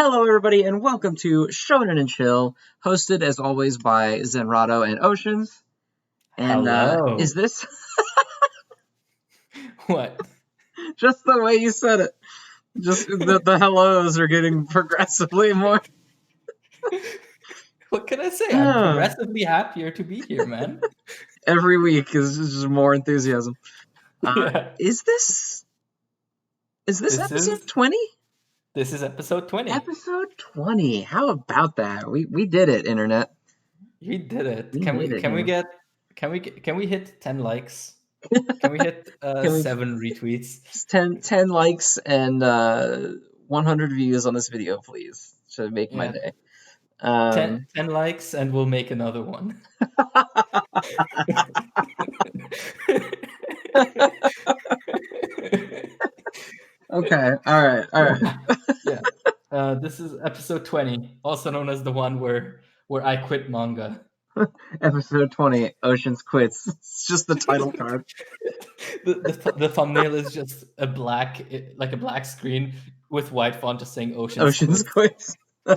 Hello, everybody, and welcome to Shonen and Chill, hosted as always by Zenrotto and Oceaniz. And is Hello. this What? just the way you said it? Just the hellos are getting progressively more. What can I say? I'm progressively happier to be here, man. Every week is just more enthusiasm. Yeah. Is this This episode is 20? this is episode 20. Episode 20. How about that? We did it, internet. We did it. We Can made we it can we here. get can we hit 10 likes? Can we hit Can we 7 retweets? 10 likes and 100 views on this video, please? Should make my Yeah. day. 10 likes and we'll make another one. Okay, all right. Yeah. This is episode 20, also known as the one where I quit manga. Episode 20, Oceans quits. It's just the title card. The thumbnail is just a black screen with white font just saying Oceans quits. All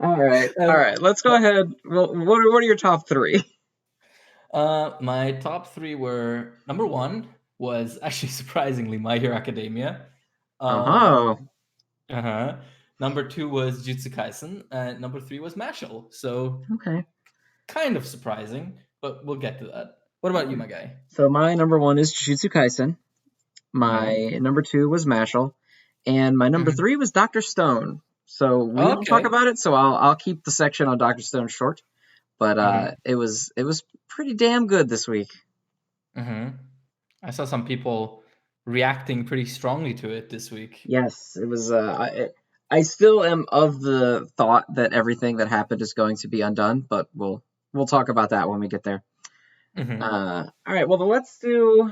right. Let's go ahead. Well, what are your top three? My top 3 were, number 1 was actually surprisingly My Hero Academia. Oh, Number 2 was Jujutsu Kaisen, and number 3 was Mashle. So okay. kind of surprising, but we'll get to that. What about you, my guy? So my number 1 is Jujutsu Kaisen. My number 2 was Mashle, and my number 3 was Dr. Stone. So we don't talk about it, so I'll keep the section on Dr. Stone short. But it was pretty damn good this week. I saw some people reacting pretty strongly to it this week. Yes, it was. I still am of the thought that everything that happened is going to be undone, but we'll talk about that when we get there. All right. Well, then let's do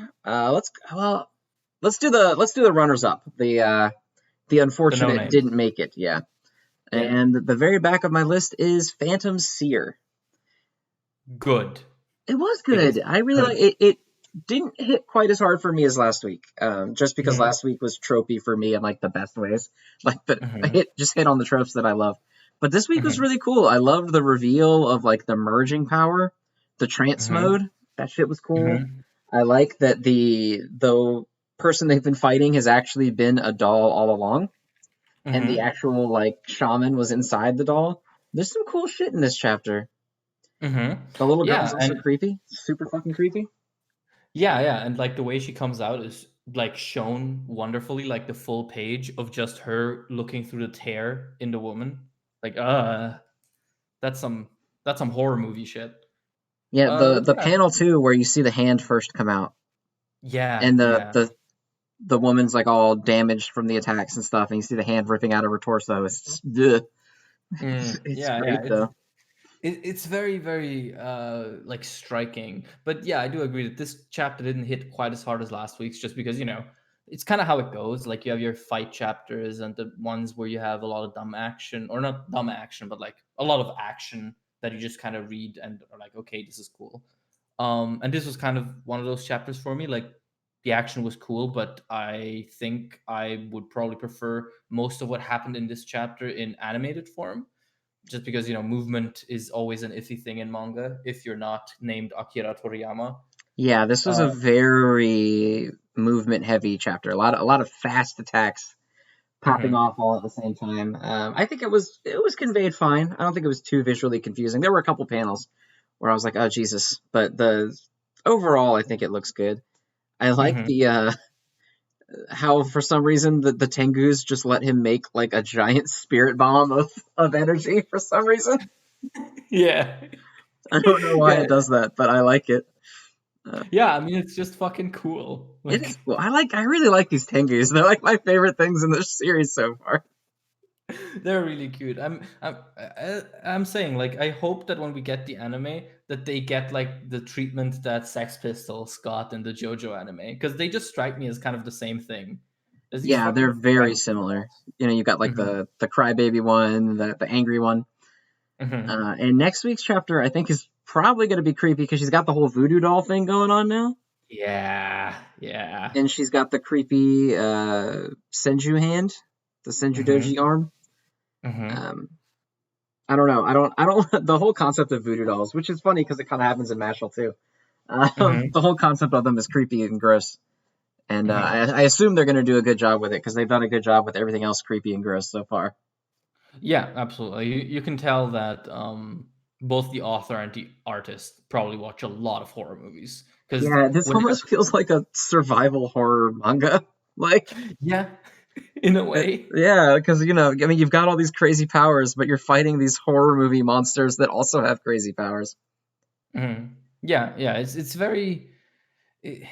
the runners up. The unfortunate didn't make it. Yeah. And the very back of my list is Phantom Seer. Good. It was good. I really like it. It didn't hit quite as hard for me as last week, just because last week was tropey for me in like the best ways. Like, but just hit on the tropes that I love. But this week was really cool. I loved the reveal of like the merging power, the trance mode. That shit was cool. I like that the person they've been fighting has actually been a doll all along, and the actual like shaman was inside the doll. There's some cool shit in this chapter. The little girl is also creepy, super fucking creepy. Yeah, and like the way she comes out is like shown wonderfully, like the full page of just her looking through the tear in the woman. Like, that's some horror movie shit. Yeah, the panel too, where you see the hand first come out. Yeah, and the woman's like all damaged from the attacks and stuff, and you see the hand ripping out of her torso. It's great though. It's very, very like striking. But yeah, I do agree that this chapter didn't hit quite as hard as last week's, just because, it's kind of how it goes. Like, you have your fight chapters and the ones where you have a lot of dumb action, or not dumb action, but like a lot of action that you just kind of read and are like, okay, this is cool. And this was kind of one of those chapters for me. Like, the action was cool, but I think I would probably prefer most of what happened in this chapter in animated form. Just because, movement is always an iffy thing in manga if you're not named Akira Toriyama. Yeah, this was a very movement-heavy chapter. A lot of fast attacks popping off all at the same time. I think it was conveyed fine. I don't think it was too visually confusing. There were a couple panels where I was like, oh, Jesus. But overall, I think it looks good. I like the how for some reason the Tengus just let him make like a giant spirit bomb of energy for some reason. Yeah. I don't know why it does that, but I like it. Yeah, I mean, it's just fucking cool. It is cool. I really like these Tengus. They're like my favorite things in this series so far. They're really cute. I'm saying, like, I hope that when we get the anime, that they get like the treatment that Sex Pistols got in the JoJo anime, because they just strike me as kind of the same thing. Yeah, they're very similar. You got like the crybaby one, the angry one. And next week's chapter, I think, is probably going to be creepy because she's got the whole voodoo doll thing going on now. Yeah. And she's got the creepy Senju hand the Senju arm. Mm-hmm. I don't know. I don't. The whole concept of voodoo dolls, which is funny because it kind of happens in Mashle too. Mm-hmm. The whole concept of them is creepy and gross, and Mm-hmm. I assume they're going to do a good job with it because they've done a good job with everything else creepy and gross so far. Yeah, absolutely. You can tell that both the author and the artist probably watch a lot of horror movies because Yeah, this whenever, almost feels like a survival horror manga. Like, yeah, in a way. yeah, because I mean, you've got all these crazy powers, but you're fighting these horror movie monsters that also have crazy powers. Mhm. Yeah, yeah. It's very. It,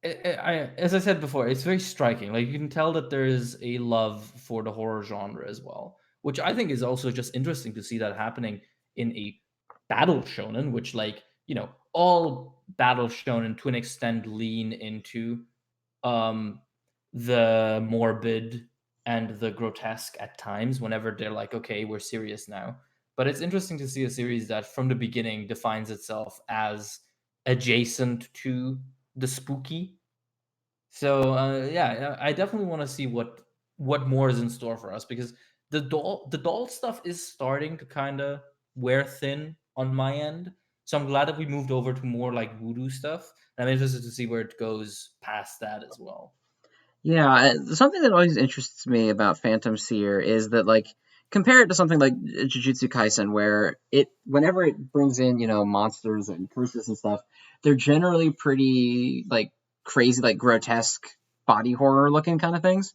as I said before, it's very striking. Like you can tell that there is a love for the horror genre as well, which I think is also just interesting to see that happening in a battle shonen, which all battle shonen to an extent lean into um the morbid and the grotesque at times whenever they're like, okay, we're serious now. But it's interesting to see a series that from the beginning defines itself as adjacent to the spooky. So yeah, I definitely want to see what more is in store for us because the doll stuff is starting to kind of wear thin on my end. So I'm glad that we moved over to more like voodoo stuff. And I'm interested to see where it goes past that as well. Yeah, something that always interests me about Phantom Seer is that, like, compare it to something like Jujutsu Kaisen, where whenever it brings in, monsters and curses and stuff, they're generally pretty, like, crazy, like, grotesque body horror looking kind of things.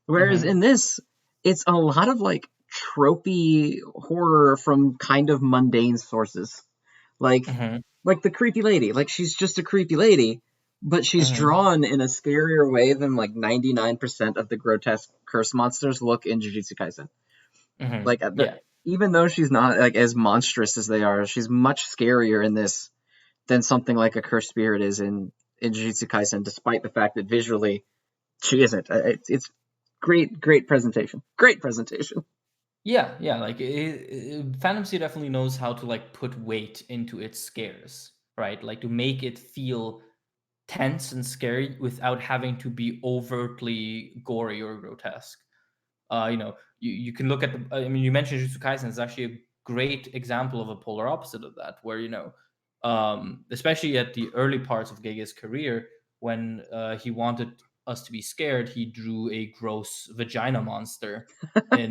Whereas Hmm. in this, it's a lot of, like, tropey horror from kind of mundane sources. Like, Hmm. like the creepy lady. Like, she's just a creepy lady, but she's Hmm. drawn in a scarier way than like 99% of the grotesque curse monsters look in Jujutsu Kaisen. Hmm. Like, Yeah. even though she's not like as monstrous as they are, she's much scarier in this than something like a cursed spirit is in Jujutsu Kaisen, despite the fact that visually she isn't. It's great, great presentation. Great presentation. Yeah, yeah, like Phantom Sea definitely knows how to like put weight into its scares, right? Like to make it feel tense and scary without having to be overtly gory or grotesque. You can look at the. I mean, you mentioned Jujutsu Kaisen is actually a great example of a polar opposite of that, where especially at the early parts of Gege's career, when he wanted us to be scared, he drew a gross vagina monster in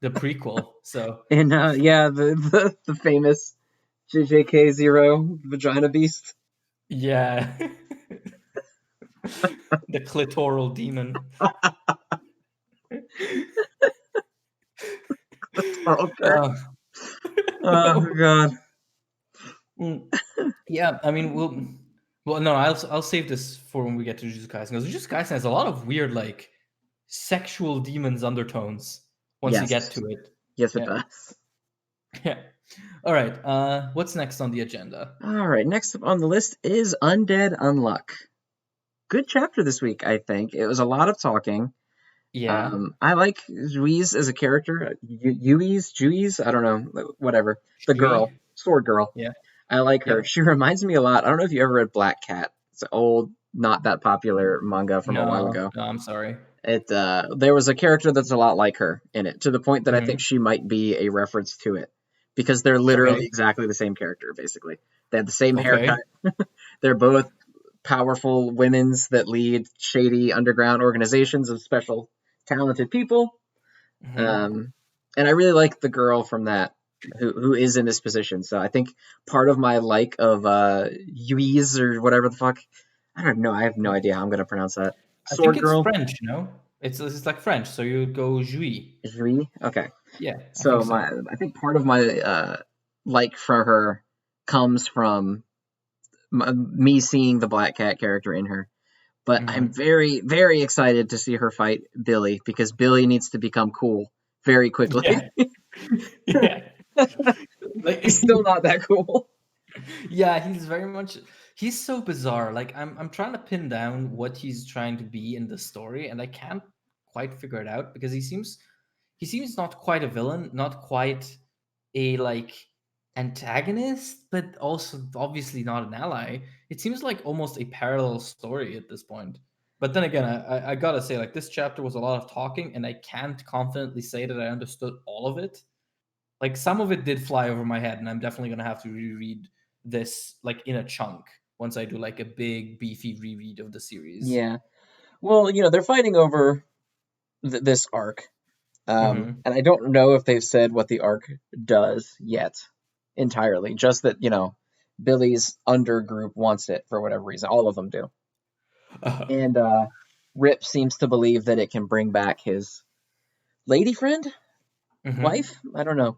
the prequel. So And yeah, the famous JJK0 vagina beast. yeah, the clitoral demon. Okay. Uh, Oh no. god. Mm. Yeah, I mean, well, no, I'll save this for when we get to Jujutsu Kaisen. Because Jujutsu Kaisen has a lot of weird, like, sexual demons undertones once you get Yes. to it. Yes, it Yeah, does. yeah. All right. What's next on the agenda? All right. Next up on the list is Undead Unluck. Good chapter this week, I think. It was a lot of talking. Yeah, I like Ruiz as a character. Juiz, I don't know, whatever. The Shui. girl, sword girl. Yeah, I like her. yep. She reminds me a lot. I don't know if you ever read Black Cat. It's an old, not that popular manga from a while No, ago. no, I'm sorry. There was a character that's a lot like her in it, to the point that I think Hmm. she might be a reference to it, because they're literally Okay, exactly the same character. Basically, they have the same okay. haircut. They're both powerful women's that lead shady underground organizations of special talented people. Hmm. Um, and I really like the girl from that who is in this position. So I think part of my like of Yuiz or whatever the fuck, I don't know. I have no idea how I'm gonna pronounce that. I think Sword it's girl, French. It's like French, so you go Jui. Jui. Okay. Yeah, I think So so. I think part of my like for her comes from me seeing the Black Cat character in her. But I'm Hmm. very, very excited to see her fight Billy, because Billy needs to become cool very quickly. Yeah, yeah. Like He's still not that cool. yeah, he's so bizarre. Like I'm trying to pin down what he's trying to be in the story, and I can't quite figure it out because he seems not quite a villain, not quite a like antagonist, but also obviously not an ally. It seems like almost a parallel story at this point. But then again, I gotta say, like, this chapter was a lot of talking, and I can't confidently say that I understood all of it. Like, some of it did fly over my head, and I'm definitely gonna have to reread this like in a chunk once I do like a big beefy reread of the series. Yeah. Well, they're fighting over this arc. Mm-hmm. And I don't know if they've said what the arc does yet entirely. Just that, Billy's undergroup wants it for whatever reason. All of them do. And Rip seems to believe that it can bring back his lady friend, Mm-hmm. wife. I don't know,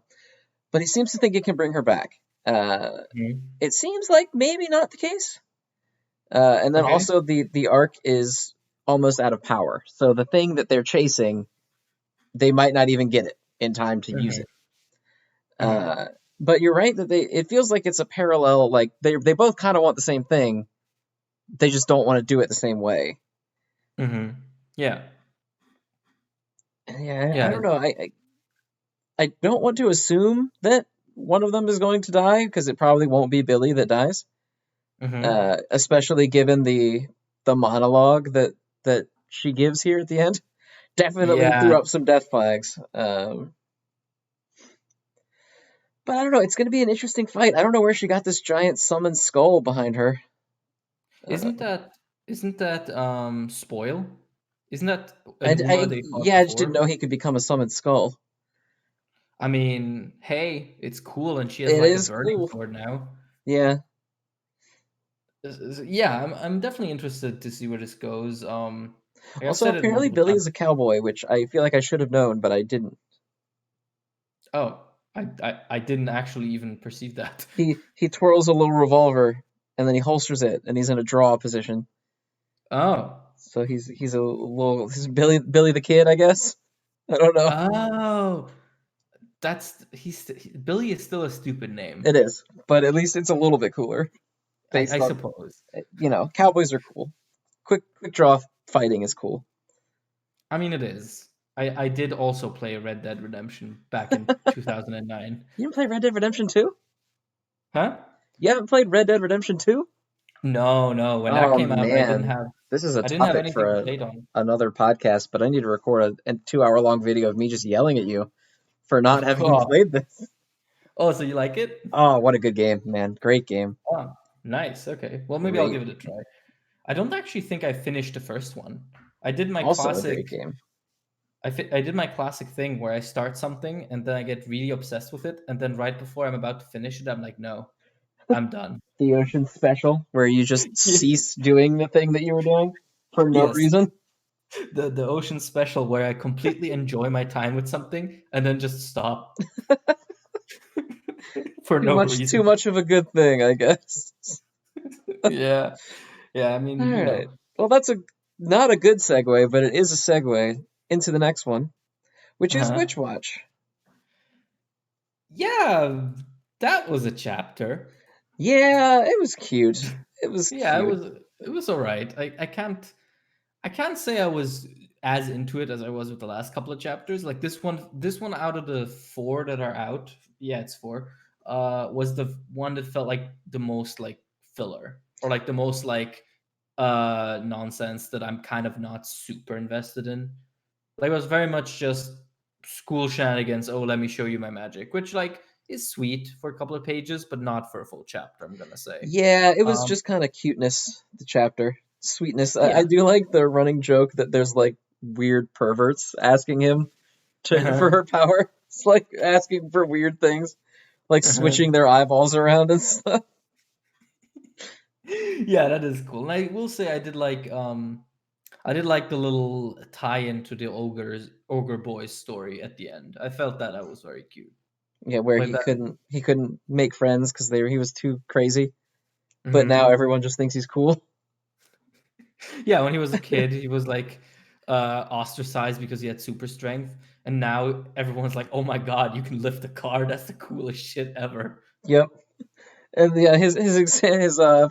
but he seems to think it can bring her back. Uh, Mm-hmm. it seems like maybe not the case. And then Okay. also the arc is almost out of power, so the thing that they're chasing, they might not even get it in time to use Mm-hmm. it. Mm-hmm. Uh, but you're right that it feels like it's a parallel. Like they both kind of want the same thing. They just don't want to do it the same way. Mm-hmm. Yeah. Yeah, I Yeah. don't know. I don't want to assume that one of them is going to die because it probably won't be Billy that dies. Mm-hmm. Especially given the monologue that she gives here at the end. Definitely Yeah. threw up some death flags. But I don't know. It's going to be an interesting fight. I don't know where she got this giant summoned skull behind her. Uh, Isn't that Spoil? Isn't that Enuma they fought yeah, I just didn't know before? he could become a summoned skull. I mean, hey, it's cool, and she has It like a is burning cool. sword now. Yeah. Yeah, I'm definitely interested to see where this goes. Like I've Also, said it apparently multiple Billy times. is a cowboy, which I feel like I should have known, but I didn't. Oh, I didn't actually even perceive that. He twirls a little revolver and then he holsters it, and he's in a draw position. Oh, So he's Billy the Kid, I guess. I don't know. oh, Billy is still a stupid It name. is, but at least it's a little bit cooler I based on suppose. cowboys are cool. Quick draw fighting is cool. I mean, it is. I did also play Red Dead Redemption back in 2009. You didn't play Red Dead Redemption 2? Huh? You haven't played Red Dead Redemption 2? No, no. When that Oh came out, man, this is a I didn't have topic anything to for play it on. another podcast, but I need to record a 2 hour long video of me just yelling at you for not having Oh, played this. oh, so you like it? Oh, what a good game, man. Great game. Oh, nice. Okay. Well, maybe I'll Great give it a try. game. I don't actually think I finished the first one. I did my Also a classic. great game. I did my classic thing where I start something and then I get really obsessed with it, and then right before I'm about to finish it, I'm like, no, I'm done. The Ocean Special, where you just cease doing the thing that you were doing for no Yes, reason. the ocean special where I completely enjoy my time with something and then just stop for Too no much, too reason. much of a good thing, I guess. Yeah, yeah. I All mean, right. Well, that's not a good segue, but it is a segue into the next one, which is uh-huh. Witch Watch. Yeah, that was a chapter. Yeah, it was cute. It was Yeah, cute. it was all right. I can't say I was as into it as I was with the last couple of chapters. Like this one out of the four that are out, yeah, it's four. Was the one that felt like the most like filler or like the most like nonsense that I'm kind of not super invested in. Like it was very much just school shenanigans. Oh, let me show you my magic, which like is sweet for a couple of pages, but not for a full chapter. I'm gonna say. Yeah, it was Um, just kind of cuteness, the chapter. Sweetness. I yeah. do like the running joke that there's like weird perverts asking him for Uh-huh. her power. It's like asking for weird things, like Uh-huh. switching their eyeballs around and stuff. Yeah, that is cool. And I will say I did like the little tie into the ogre boys story at the end. I felt that was very cute. Yeah, where Like that. he couldn't make friends because he was too crazy. But now Mhm. everyone just thinks he's cool. Yeah, when he was a kid, he was like ostracized because he had super strength, and now everyone's like, "Oh my god, you can lift a car. That's the coolest shit ever." Yep. And yeah, his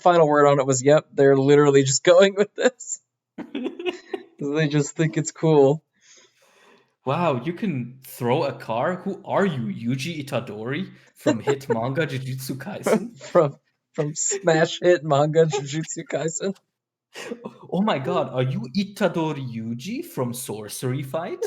final word on it was, "Yep, they're literally just going with this. They just think it's cool." Wow, you can throw a car? Who are you, Yuji Itadori from hit manga Jujutsu Kaisen? from from smash hit manga Jujutsu Kaisen. Oh my god, are you Itadori Yuji from Sorcery Fight?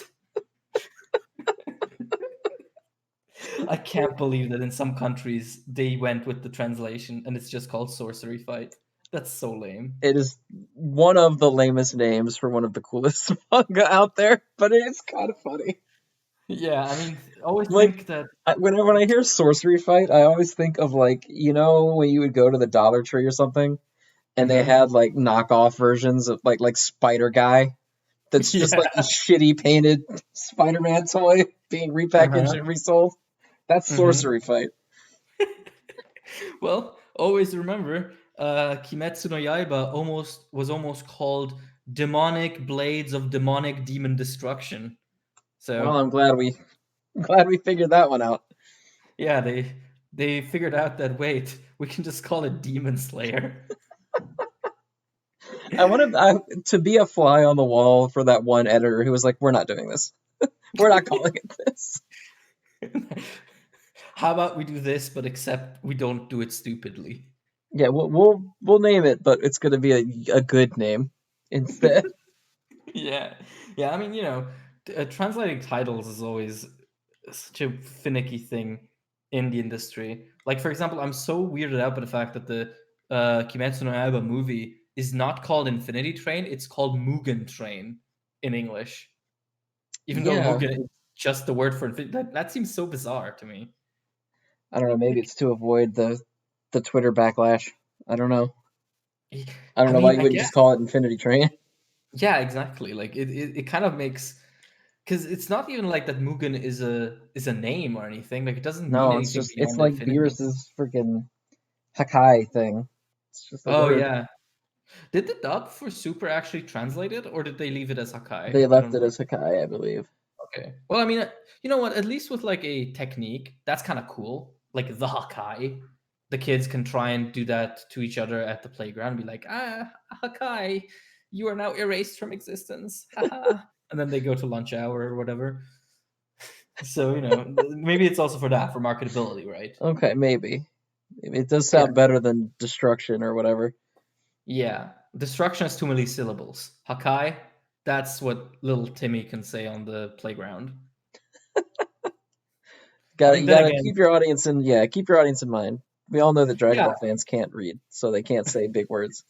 I can't believe that in some countries they went with the translation and it's just called Sorcery Fight. That's so lame. It is one of the lamest names for one of the coolest manga out there, but it is kind of funny. Yeah, I mean, I always Like, think that. when I hear sorcery fight, I always think of like, when you would go to the Dollar Tree or something, and they Mhm. had like knockoff versions of like Spider Guy. That's just like a Yeah. shitty painted Spider-Man toy being repackaged Uh-huh. and resold. That's Mhm. sorcery fight. Well, always remember, Kimetsu no Yaiba was almost called Demonic Blades of Demonic Demon Destruction. Well, So I'm glad we figured that one out. yeah, they figured out that wait, we can just call it Demon Slayer. I wanted to be a fly on the wall for that one editor who was like, "We're not doing this. We're not calling it this." How about we do this, but except we don't do it stupidly? Yeah, we'll name it, but it's going to be a good name instead. Yeah, yeah. I mean, translating titles is always such a finicky thing in the industry. Like, for example, I'm so weirded out by the fact that the Kimetsu no Yaiba movie is not called Infinity Train; it's called Mugen Train in English. Even though Yeah, Mugen is just the word for infinity, that seems so bizarre to me. I don't know. Maybe Like, it's to avoid the Twitter backlash. I don't know. I don't I know why mean, you I wouldn't guess, just call it Infinity Train. yeah, exactly. Like it kind of makes, because it's not even like that Mugen is a name or anything. Like it doesn't mean No, anything it's beyond like infinity. Beerus's freaking Hakai thing. It's just a Oh word. yeah. Did the dub for Super actually translate it, or did they leave it as Hakai? They I left don't it remember. as Hakai, I believe. Okay. Well, I mean, you know what? At least with like a technique, that's kind of cool. Like the Hakai, the kids can try and do that to each other at the playground. Be like, Hakai, you are now erased from existence. Haha. And then they go to lunch hour or whatever. So maybe it's also for that, for marketability, right? Okay, maybe. It does Yeah. sound better than destruction or whatever. Yeah. Destruction has too many syllables. Hakai, that's what little Timmy can say on the playground. But Got then you then got to again, keep your audience in mind. We all know that Dragon yeah. Ball fans can't read, so they can't say big words.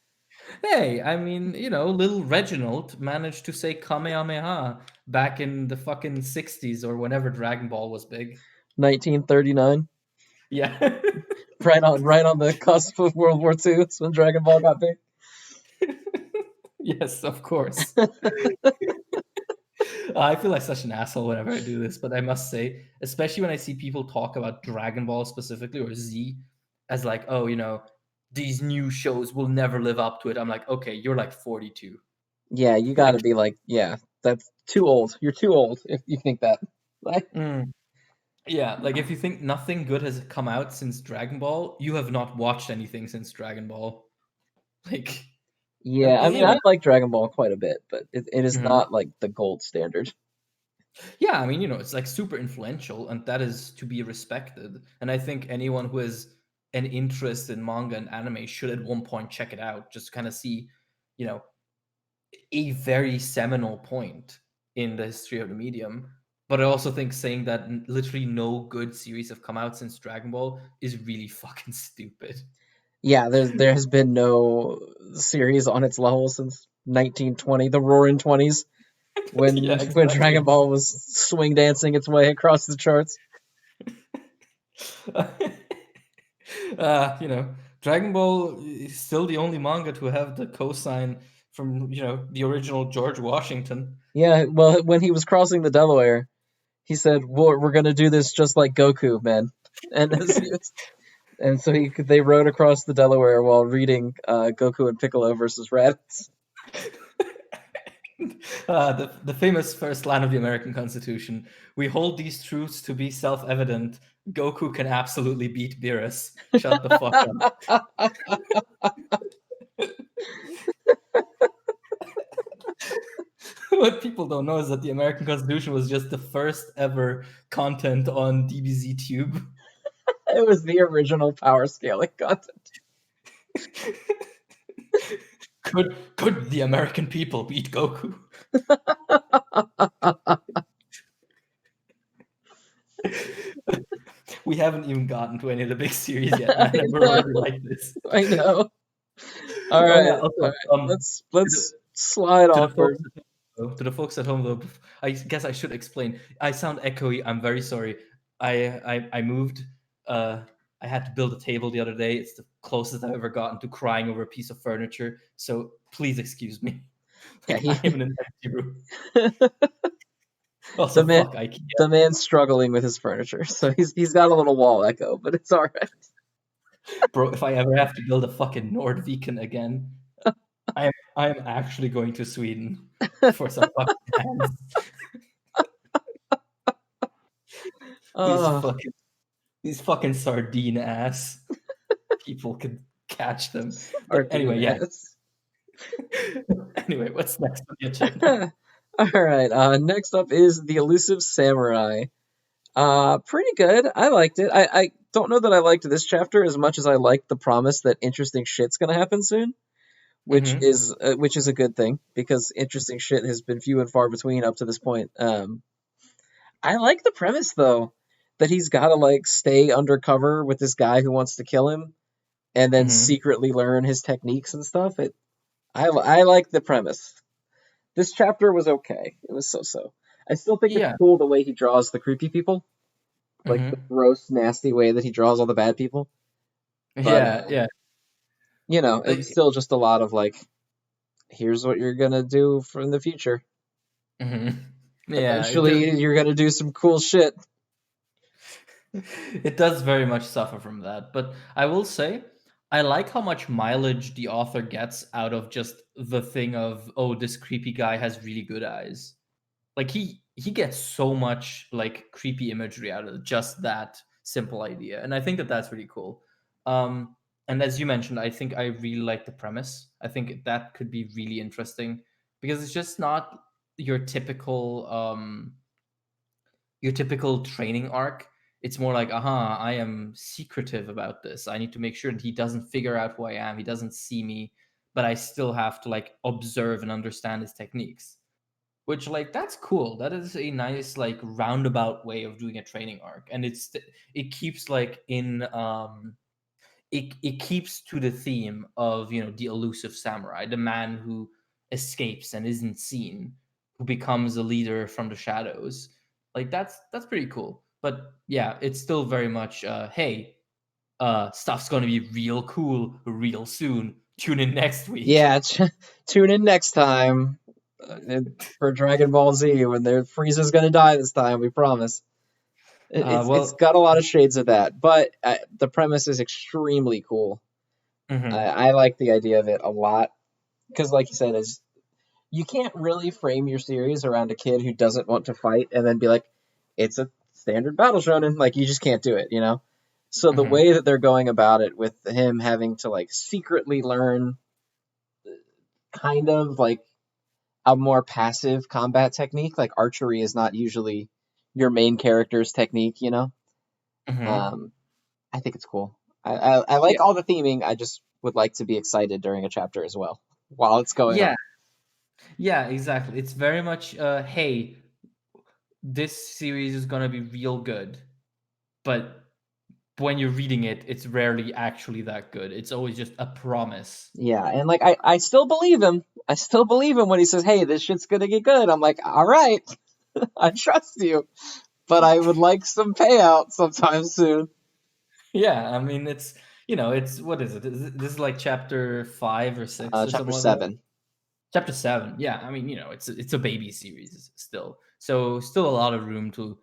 Hey, I mean, little Reginald managed to say Kamehameha back in the fucking 60s or whenever Dragon Ball was big. 1939, Yeah. right on the cusp of World War II. That's when Dragon Ball got big. Yes, of course. I feel like such an asshole whenever I do this, but I must say, especially when I see people talk about Dragon Ball specifically or Z as like, oh, these new shows will never live up to it. I'm like, okay, you're like 42. Yeah, you got Like, to be like, yeah, that's too old. You're too old if you think that. Like, mm, yeah, like if you think nothing good has come out since Dragon Ball, you have not watched anything since Dragon Ball. Like, and yeah, I mean, I like Dragon Ball quite a bit, but it is mhm. not like the gold standard. Yeah, I mean, it's like super influential, and that is to be respected. And I think anyone who has an interest in manga and anime should at one point check it out, just to kind of see, you know, a very seminal point in the history of the medium. But I also think saying that literally no good series have come out since Dragon Ball is really fucking stupid. Yeah, there has been no series on its level since 1920, the Roaring Twenties, Yeah, when Dragon exactly. Ball was swing dancing its way across the charts. Dragon Ball is still the only manga to have the cosign from the original George Washington. Yeah, well, when he was crossing the Delaware, he said, we're gonna do this just like Goku, man." And so they rode across the Delaware while reading Goku and Piccolo versus Raditz. The famous first line of the American Constitution: "We hold these truths to be self-evident. Goku can absolutely beat Beerus. Shut the fuck up." What people don't know is that the American Constitution was just the first ever content on DBZ Tube. It was the original power scaling content. Could the American people beat Goku? We haven't even gotten to any of the big series yet, man. And we're already like this. I know. All Oh right, yeah. Okay. let's slide To the folks onward. to the folks at home, though, I guess I should explain. I sound echoey. I'm very sorry. I moved. I had to build a table the other day. It's the closest I've ever gotten to crying over a piece of furniture. So please excuse me. Yeah, Like I am in an empty room. the Also, man fuck IKEA. the man's struggling with his furniture, so he's got a little wall echo, but it's all right. Bro, if I ever have to build a fucking Nordviken again, I am actually going to Sweden for some fucking hands. These Oh, fucking these fucking sardine ass people could catch them. But anyway, yeah. Sardines. Anyway, what's next on the agenda? All right. Next up is the Elusive Samurai. Pretty good. I liked it. I don't know that I liked this chapter as much as I liked the promise that interesting shit's gonna happen soon, Mm-hmm. which is a good thing because interesting shit has been few and far between up to this point. I like the premise though that he's got to like stay undercover with this guy who wants to kill him and then Mm-hmm. secretly learn his techniques and stuff. I like the premise. This chapter was okay. It was so. I still think it's Yeah. cool the way he draws the creepy people, like the Mm-hmm. gross, nasty way that he draws all the bad people. But Yeah. Yeah. it was still just a lot of like, here's what you're gonna do for in the future. Mm-hmm. Yeah. Eventually, you're gonna do some cool shit. It does very much suffer from that. But I will say, I like how much mileage the author gets out of just the thing of, oh, this creepy guy has really good eyes. Like he gets so much like creepy imagery out of just that simple idea, and I think that that's really cool. And as you mentioned, I think I really like the premise. I think that could be really interesting because it's just not your typical training arc. It's more like, aha, I am secretive about this. I need to make sure that he doesn't figure out who I am. He doesn't see me, but I still have to like observe and understand his techniques. Which like that's cool. That is a nice like roundabout way of doing a training arc. And it keeps like in it keeps to the theme of, the elusive samurai, the man who escapes and isn't seen, who becomes a leader from the shadows. Like that's pretty cool. But yeah, it's still very much hey, stuff's gonna be real cool real soon. Tune in next week. Yeah, tune in next time for Dragon Ball Z when their Frieza's gonna die this time. We promise. It's Well, got a lot of shades of that, but the premise is extremely cool. mhm, I like the idea of it a lot because, like you said, is you can't really frame your series around a kid who doesn't want to fight and then be like, it's a standard battle shonen. Like you just can't do it, you know. So the mhm, way that they're going about it with him having to like secretly learn kind of like a more passive combat technique, like archery is not usually your main character's technique, you know. mhm. Um, I think it's cool. I like all the theming. I just would like to be excited during a chapter as well while it's going Yeah, on. yeah, exactly. It's very much hey, this series is gonna be real good, but when you're reading it, it's rarely actually that good. It's always just a promise. Yeah, and like I still believe him. I still believe him when he says, "Hey, this shit's gonna get good." I'm like, "All right, I trust you, but I would like some payout sometime soon." Yeah, I mean it's what is it? This is like chapter 5 or 6 or Chapter something like that. 7. Chapter 7. Yeah, I mean it's a baby series still, so still a lot of room to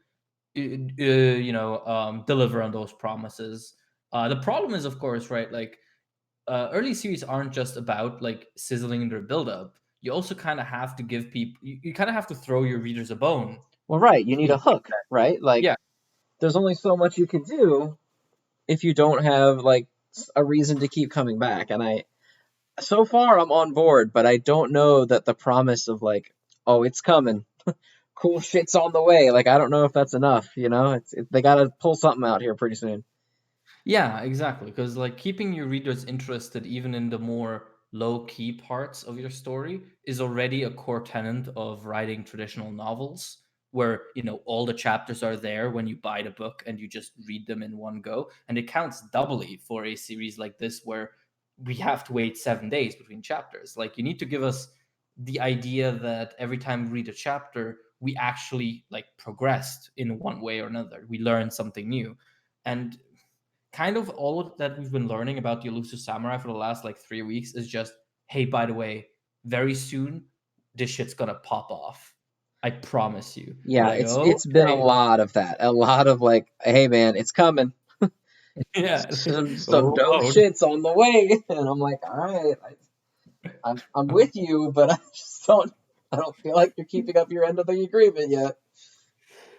deliver on those promises. The problem is, of course, right? Like early series aren't just about like sizzling their build up. You also kind of have to give people. You kind of have to throw your readers a bone. Well, right, you need In a doing hook, that. right? Like Yeah, there's only so much you can do if you don't have like a reason to keep coming back. And I so far I'm on board, but I don't know that the promise of like, oh, it's coming, cool shit's on the way. Like I don't know if that's enough. You know, they got to pull something out here pretty soon. yeah, exactly. Because like keeping your readers interested, even in the more low key parts of your story is already a core tenet of writing traditional novels, where all the chapters are there when you buy the book and you just read them in one go, and it counts doubly for a series like this where we have to wait 7 days between chapters. Like, you need to give us the idea that every time we read a chapter, we actually like progressed in one way or another. We learned something new. And kind of all of that we've been learning about the Elusive Samurai for the last like 3 weeks is just, hey, by the way, very soon this shit's gonna pop off. I promise you. We're Yeah, like, it's been a okay. lot of that. A lot of like, hey man, it's coming. Yeah. Some Oh, dope oh. shit's on the way, and I'm like, all right, I'm with you, but I don't feel like you're keeping up your end of the agreement yet.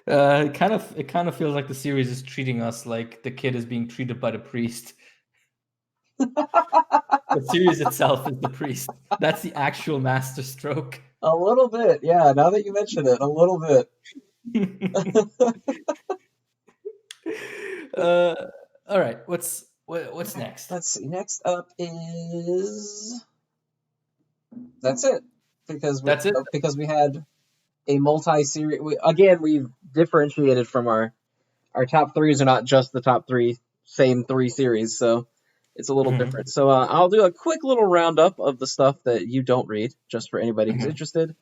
It kind of feels like the series is treating us like the kid is being treated by the priest. The series itself is the priest. That's the actual master stroke. A little bit, yeah. Now that you mention it, a little bit. uh, all right. What's next? Let's see. Next up is that's it That's it. because we had a multi-series. We've differentiated from our top threes are not just the top three, same three series, so it's a little Mhm. different. So I'll do a quick little roundup of the stuff that you don't read, just for anybody who's Mhm. interested.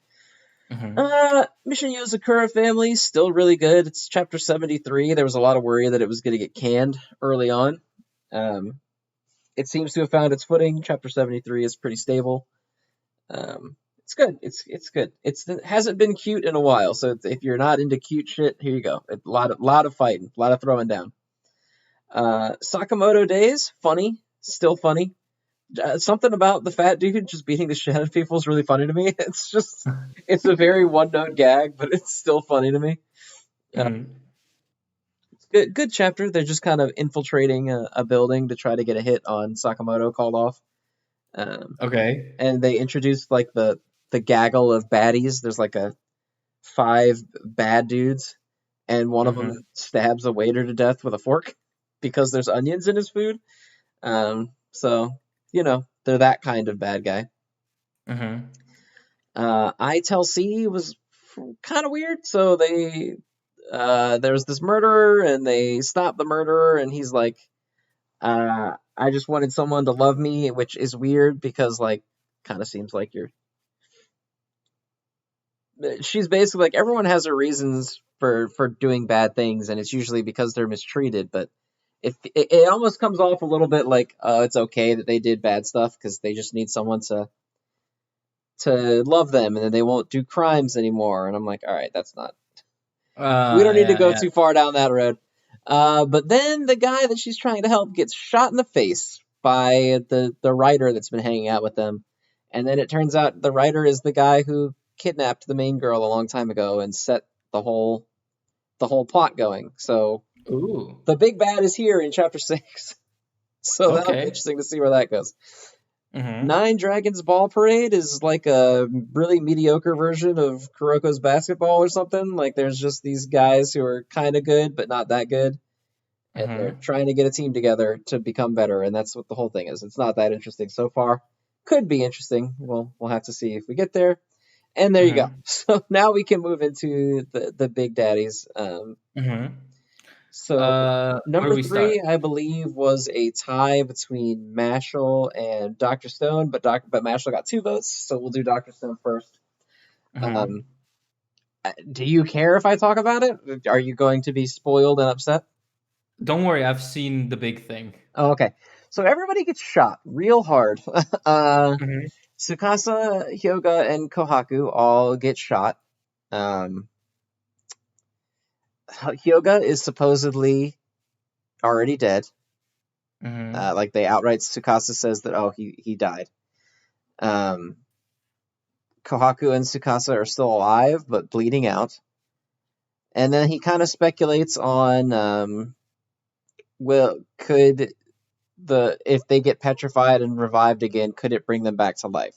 Mhm. Mission Yozakura Family, still really good. It's chapter 73. There was a lot of worry that it was going to get canned early on. Um, it seems to have found its footing. Chapter 73 is pretty stable. It's good. It's good. It hasn't been cute in a while, so if you're not into cute shit, here you go. A lot of fighting, a lot of throwing down. Sakamoto Days, funny, still funny. Something about the fat dude just beating the shit out of people is really funny to me. It's a very one note gag, but it's still funny to me. Mhm. It's good chapter. They're just kind of infiltrating a building to try to get a hit on Sakamoto called off. Um, Okay. and they introduced like the gaggle of baddies. There's like a five bad dudes, and one of them Mhm. stabs a waiter to death with a fork because there's onions in his food. So they're that kind of bad guy. Mhm. I tell C was kind of weird. So there's this murderer, and they stop the murderer, and he's like, I just wanted someone to love me, which is weird because like kind of seems like you're. She's basically like everyone has their reasons for doing bad things, and it's usually because they're mistreated. But if it almost comes off a little bit like it's okay that they did bad stuff because they just need someone to love them, and then they won't do crimes anymore. And I'm like, all right, that's not. We don't need to Yeah, go yeah. too far down that road. But then the guy that she's trying to help gets shot in the face by the writer that's been hanging out with them, and then it turns out the writer is the guy who kidnapped the main girl a long time ago and set the whole plot going. So Ooh. the big bad is here in chapter 6. So that'll be Okay. interesting to see where that goes. Mhm. Nine Dragons Ball Parade is like a really mediocre version of Kuroko's basketball or something. Like there's just these guys who are kind of good but not that good, and they're Mhm. trying to get a team together to become better, and that's what the whole thing is. It's not that interesting so far. Could be interesting. We'll have to see if we get there. And there you go. Mhm. So now we can move into the big daddies. Mhm. So Where do number we start? three, I believe, was a tie between Mashle and Dr. Stone, but Mashle got 2 votes, so we'll do Dr. Stone first. Mhm. Um, do you care if I talk about it? Are you going to be spoiled and upset? Don't worry, I've seen the big thing. Oh, okay. So everybody gets shot real hard. uh, Mhm. Tsukasa, Hyoga, and Kohaku all get shot. Um, Hyoga is supposedly already dead. Mhm. Like they outright, Tsukasa says that he died. Um, Kohaku and Tsukasa are still alive but bleeding out. And then he kind of speculates on could if they get petrified and revived again, could it bring them back to life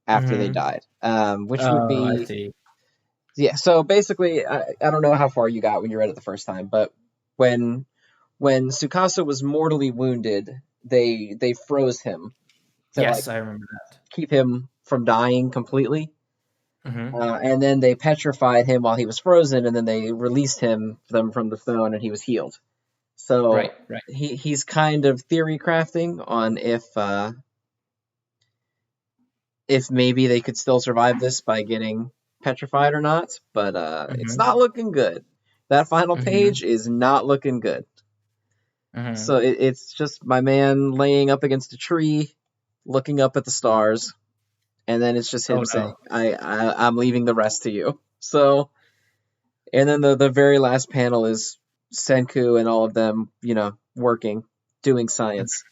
after they Mhm. died? Which would Oh, I be see. yeah. So basically, I don't know how far you got when you read it the first time, but when Tsukasa was mortally wounded, they froze him to like Yes, I remember keep him from dying completely. that. And then they petrified him while he was frozen, and then they released them from the stone, and he was healed. Right, So right. he's kind of theory crafting on if maybe they could still survive this by getting petrified or not, but it's Mm-hmm. not looking good. That final Mm-hmm. page is not looking good. Mm-hmm. So it's just my man laying up against a tree, looking up at the stars, and then it's just Oh him saying, no. I'm leaving the rest to you." So, and then the very last panel is Senku and all of them, working, doing science.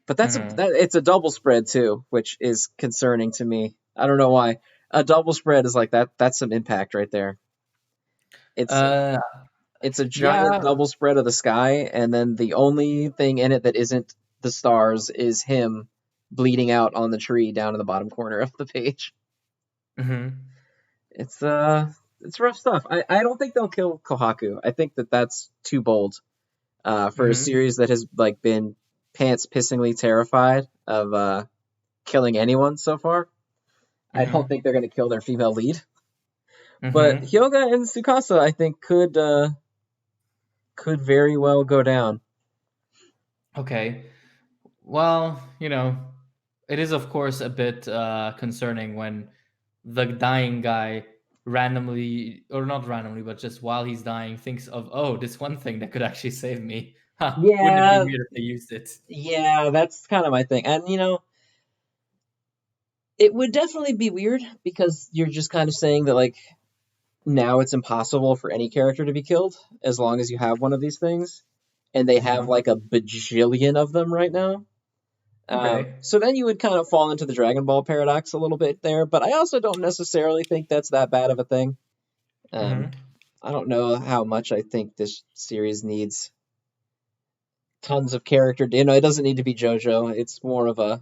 But Mm-hmm. it's a double spread too, which is concerning to me. I don't know why. A double spread is like that. That's some impact right there. It's Uh, it's a giant yeah. double spread of the sky, and then the only thing in it that isn't the stars is him bleeding out on the tree down in the bottom corner of the page. Mm-hmm. It's it's rough stuff. I don't think they'll kill Kohaku. I think that's too bold for a Mm-hmm. series that has like been pants pissingly terrified of killing anyone so far. I don't Mm-hmm. think they're going to kill their female lead. But Mm-hmm. Hyoga and Tsukasa, I think, could very well go down. Okay. Well, it is of course a bit concerning when the dying guy randomly, or not randomly, but just while he's dying, thinks of, oh, this one thing that could actually save me. Huh, wouldn't it be Yeah, weird if they used it? yeah, that's kind of my thing. And it would definitely be weird because you're just kind of saying that like now it's impossible for any character to be killed as long as you have one of these things, and they have Mm-hmm. like a bajillion of them right now. Okay. So then you would kind of fall into the Dragon Ball paradox a little bit there, but I also don't necessarily think that's that bad of a thing. Um, Mm-hmm. I don't know how much I think this series needs tons of character. It doesn't need to be JoJo. It's more of a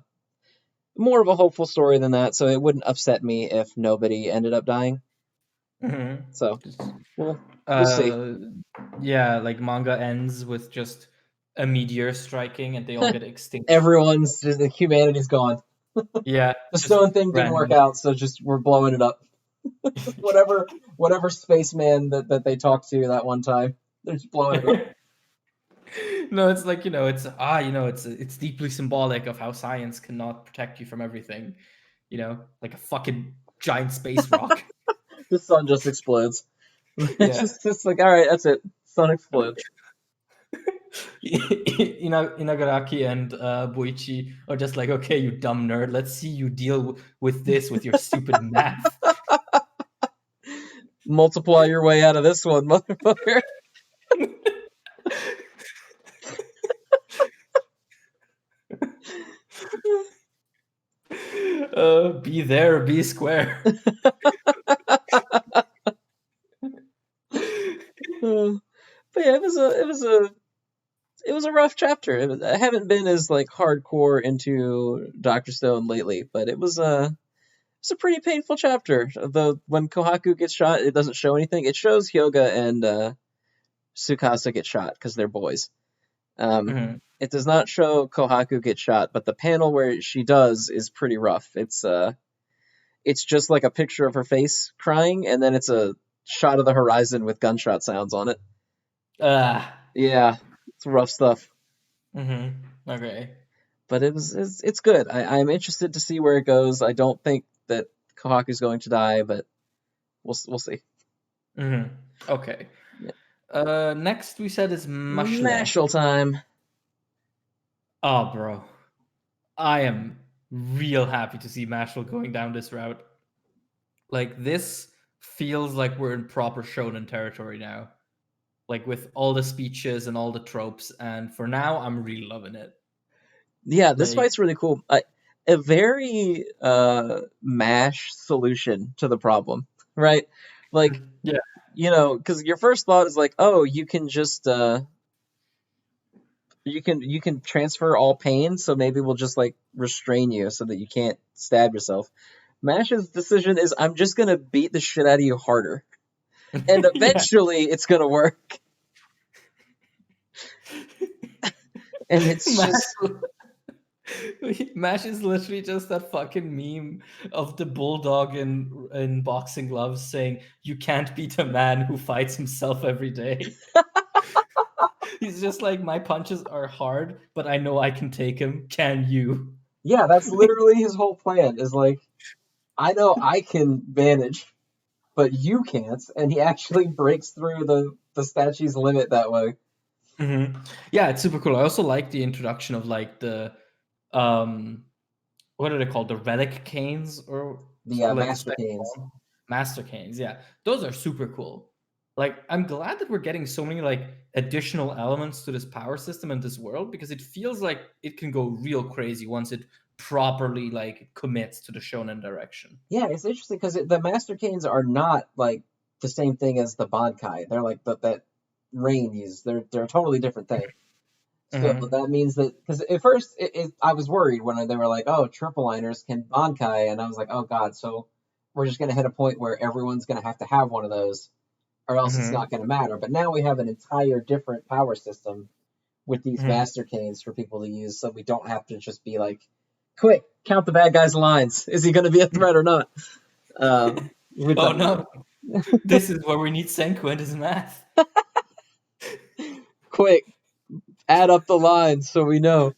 hopeful story than that. So it wouldn't upset me if nobody ended up dying. Mm-hmm. So Just, we'll see. uh, yeah, like manga ends with just a meteor striking and they all get extinct. Everyone's just humanity's gone. Yeah, The just stone thing didn't work random. out, so just we're blowing it up. Whatever spaceman that they talked to that one time, they're just blowing it up. No, it's like it's deeply symbolic of how science cannot protect you from everything. Like a fucking giant space rock. The sun just explodes. It's Yeah. just like, all right, that's it. Sun explodes. Inagaraki and Boichi are just like, okay, you dumb nerd, let's see you deal with this with your stupid math. Multiply your way out of this one, motherfucker. Be there, be square. But yeah, it was a rough chapter. I haven't been as like hardcore into Doctor Stone lately, but it's a pretty painful chapter. Though when Kohaku gets shot, it doesn't show anything. It shows Hyoga and Tsukasa get shot because they're boys. Mhm. It does not show Kohaku get shot, but the panel where she does is pretty rough. It's just like a picture of her face crying, and then it's a shot of the horizon with gunshot sounds on it. Ah. Yeah, it's rough stuff. Okay. But it's good. I'm interested to see where it goes. I don't think that Kohaku's going to die, but we'll see. Okay. Yeah. Next we said is Mashle. Mashal time. Oh, bro. I am real happy to see Mashle going down this route. Like, this feels like we're in proper shonen territory now. Like, with all the speeches and all the tropes, and for now, I'm really loving it. Yeah, this Like, fight's really cool. A very mash solution to the problem, right? Like, yeah. because your first thought is like, oh, you can just you can transfer all pain, so maybe we'll just like restrain you so that you can't stab yourself. Mash's decision is, I'm just gonna beat the shit out of you harder, and Yeah. eventually it's gonna work. And it's just Mashle, Mash is literally just that fucking meme of the bulldog in boxing gloves saying, "You can't beat a man who fights himself every day." He's just like, my punches are hard, but I know I can take him. Can you? Yeah, that's literally his whole plan. Is like, I know I can manage, but you can't, and he actually breaks through the statue's limit that way. Mm-hmm. Yeah, it's super cool. I also like the introduction of like the um what are they called? The relic canes or The like the Master special Canes. form? Master canes. Yeah, those are super cool. Like, I'm glad that we're getting so many like additional elements to this power system and this world because it feels like it can go real crazy once it properly like commits to the shonen direction. Yeah, it's interesting because the Master Canes are not like the same thing as the Bankai. They're like that Rain uses. They're a totally different thing. So Mm-hmm. that means that because at first I was worried when they were like, oh, triple liners can Bankai, and I was like, oh god, so we're just gonna hit a point where everyone's gonna have one of those, or else it's Mm-hmm. not gonna matter. But now we have an entire different power system with these Mm-hmm. Master Canes for people to use, so we don't have to just be like, quick, count the bad guy's lines. Is he gonna be a threat or not? Which Oh no, this is where we need Senku and his math. quick, add up the lines so we know.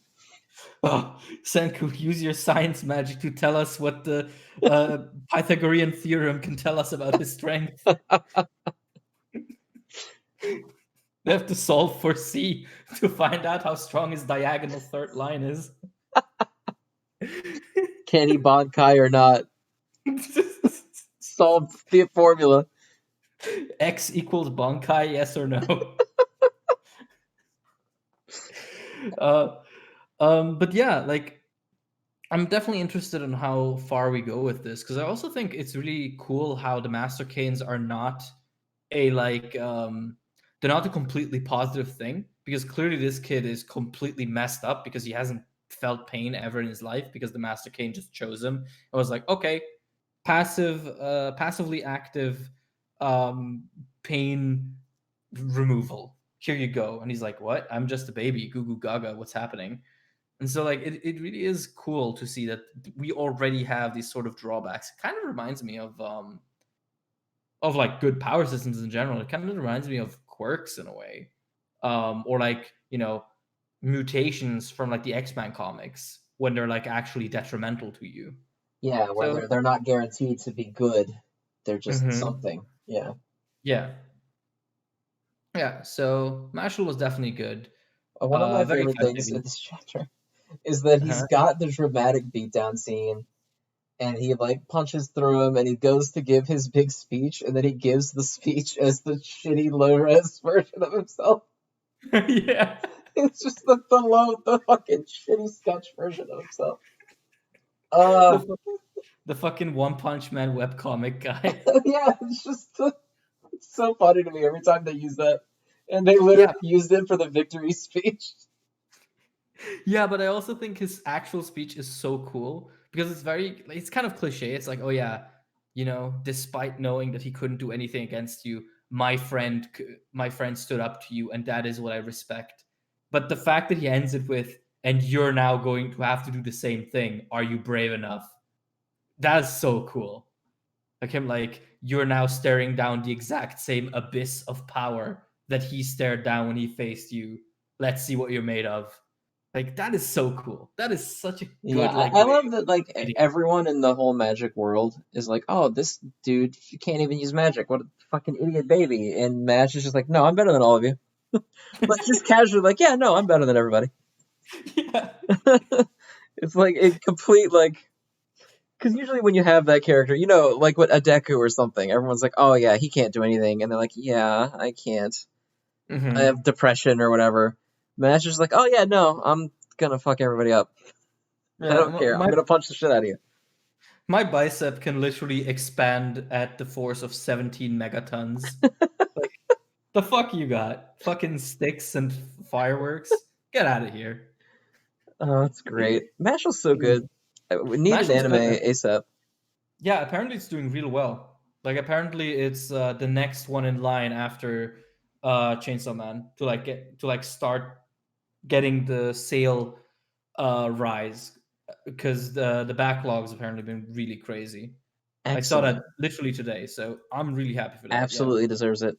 Oh, Senku, use your science magic to tell us what the Pythagorean theorem can tell us about his strength. They have to solve for C to find out how strong his diagonal third line is. Can he Bankai or not? Solve the formula. X equals Bankai, yes or no? uh, but yeah, like I'm definitely interested in how far we go with this because I also think it's really cool how the Master Canes are not a like they're not a completely positive thing because clearly this kid is completely messed up because he hasn't felt pain ever in his life because the Master Cane just chose him. I was like, okay, passively active pain removal. Here you go. And he's like, what? I'm just a baby. Goo goo gaga. What's happening? And so like it really is cool to see that we already have these sort of drawbacks. It kind of reminds me of like good power systems in general. It kind of reminds me of quirks in a way, or like mutations from like the X-Men comics when they're like actually detrimental to you. Yeah, where So they're not guaranteed to be good. They're just mhm. something. Yeah. Yeah, yeah. So Mashle was definitely good. One of my Very favorite fight things in heavy. this chapter is that he's Uh-huh. got the dramatic beatdown scene and he like punches through him and he goes to give his big speech and then he gives the speech as the shitty low res version of himself. Yeah, It's just the fucking shitty sketch version of himself. the Uh fu- the fucking One Punch Man webcomic guy. yeah, it's just it's so funny to me every time they use that. And they Yeah, literally used it for the victory speech. yeah, but I also think his actual speech is so cool because it's kind of cliche. It's like, oh yeah, despite knowing that he couldn't do anything against you, my friend stood up to you, and that is what I respect. But the fact that he ends it with, and you're now going to have to do the same thing. Are you brave enough? That's so cool. Like him, like you're now staring down the exact same abyss of power that he stared down when he faced you. Let's see what you're made of. Like that is so cool. That is such a Yeah, good like I way love of that like meeting. everyone in the whole magic world is like, oh, this dude he can't even use magic. What a fucking idiot baby. And Mash is just like, no, I'm better than all of you. Like just casually like, yeah, no, I'm better than everybody. Yeah. It's like a complete like because usually when you have that character, like what a Deku or something, everyone's like, oh yeah, he can't do anything, and they're like, yeah, I can't. I Mm-hmm. have depression or whatever. Mash is like, oh yeah, no, I'm gonna fuck everybody up. I Yeah. don't care. I'm My gonna punch the shit out of you. my bicep can literally expand at the force of 17 megatons. Like the fuck you got? Fucking sticks and fireworks. Get out of here. Oh, that's great. Mashl's so good. We need an Mashle's anime good. ASAP. Yeah, apparently it's doing real well. Like apparently it's the next one in line after Chainsaw Man to like start getting the sale rise, because the backlog's apparently been really crazy. I saw Excellent. that literally today, so I'm really happy for that. Yeah. Absolutely deserves it.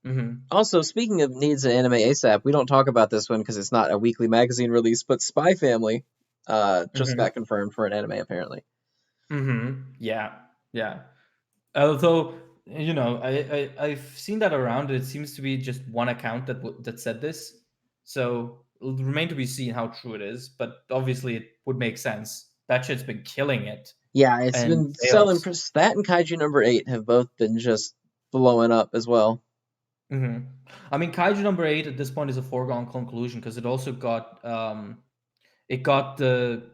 Hmm. Also, speaking of needs an anime ASAP, we don't talk about this one because it's not a weekly magazine release, but Spy Family just Hmm. got confirmed for an anime apparently. Hmm. Yeah. Yeah. Although, I've seen that around. It seems to be just one account that said this, so it'll remain to be seen how true it is. But obviously, it would make sense. That shit's been killing it Yeah, it's and been selling. sales. That and Kaiju number 8 have both been just blowing up as well. Hmm. I mean, Kaiju number 8 at this point is a foregone conclusion because it got the,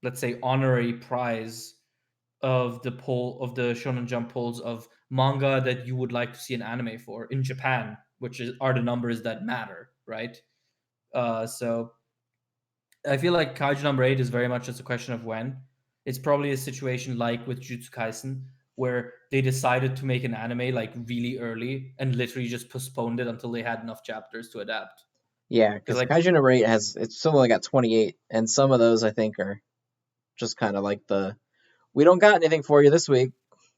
let's say, honorary prize of the Shonen Jump polls of manga that you would like to see an anime for in Japan, are the numbers that matter, right? So I feel like Kaiju number 8 is very much just a question of when. It's probably a situation like with Jujutsu Kaisen, where they decided to make an anime like really early and literally just postponed it until they had enough chapters to adapt. Yeah, Because because Kaiju number 8 it's still only got 28, and some of those I think are just kind of like we don't got anything for you this week.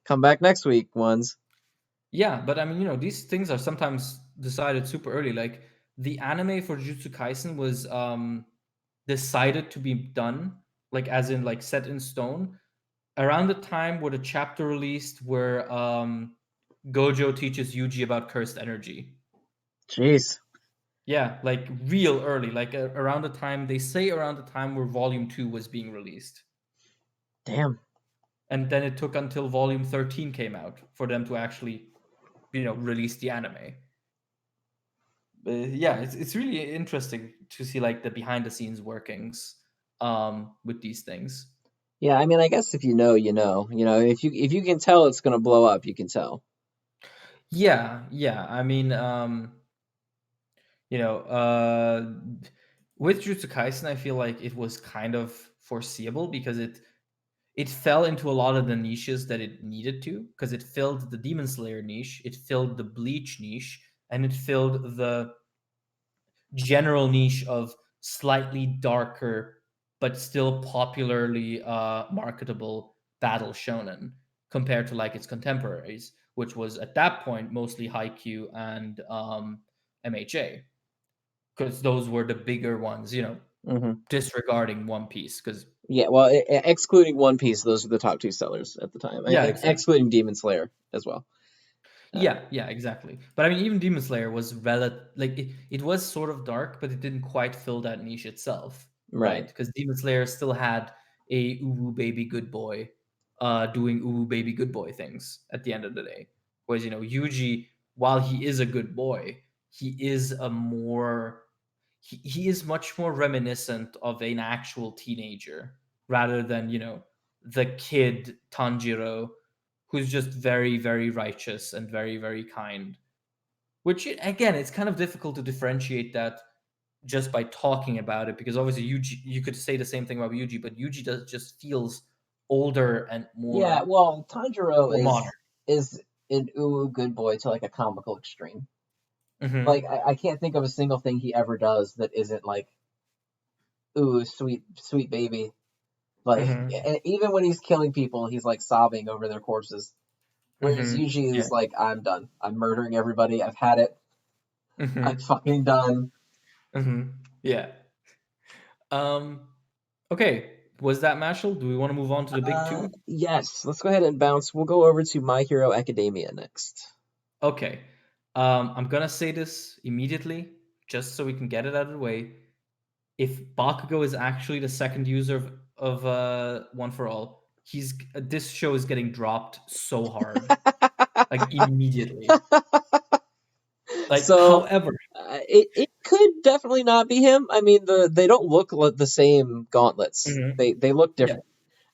Come back next week ones. yeah, but I mean, these things are sometimes decided super early. Like the anime for Jujutsu Kaisen was decided to be done, like as in like set in stone, around the time where the chapter released where Gojo teaches Yuji about cursed energy. Jeez, Yeah, like real early, like around the time they say around the time where Volume 2 was being released. damn. And then it took until Volume 13 came out for them to actually, release the anime. Yeah, it's really interesting to see like the behind the scenes workings with these things. Yeah, I mean, I guess if you know, you know. If you can tell it's gonna blow up, you can tell. Yeah, yeah. I mean, you know, with Jujutsu Kaisen, I feel like it was kind of foreseeable because it fell into a lot of the niches that it needed to, because it filled the Demon Slayer niche, it filled the Bleach niche, and it filled the general niche of slightly darker but still popularly marketable battle shonen compared to like its contemporaries, which was at that point mostly Haikyuu and MHA, because those were the bigger ones, Hmm. disregarding One Piece. Because Yeah, well, excluding One Piece, those are the top two sellers at the time, yeah, and exactly. excluding Demon Slayer as well. Uh, Yeah, yeah, exactly. But I mean, even Demon Slayer was like it was sort of dark, but it didn't quite fill that niche itself, right? right. Because Demon Slayer still had a uwu baby good boy, doing uwu baby good boy things at the end of the day. Whereas Yuji, while he is a good boy, he is a more he is much more reminiscent of an actual teenager rather than the kid Tanjiro, who's just very, very righteous and very, very kind. Which again, it's kind of difficult to differentiate that just by talking about it, because obviously Yuji, you could say the same thing about Yuji, but Yuji just feels older and Yeah, more well, Tanjiro modern. is an uwu good boy to like a comical extreme. Like Hmm. I can't think of a single thing he ever does that isn't like ooh sweet sweet baby. Like Hmm. and even when he's killing people, he's like sobbing over their corpses. Whereas Hmm. Yuji Yeah. is like, I'm done. I'm murdering everybody. I've had it. I'm Hmm. fucking done. Hmm. Yeah. Um. Okay. Was that Mashal? Do we want to move on to the big two? Yes. Let's go ahead and bounce. We'll go over to My Hero Academia next. Okay. I'm gonna say this immediately, just so we can get it out of the way. If Bakugo is actually the second user of One for All, this show is getting dropped so hard, like immediately. Like, So however, it could definitely not be him. I mean, they don't look like the same gauntlets. mhm, They look yeah, different.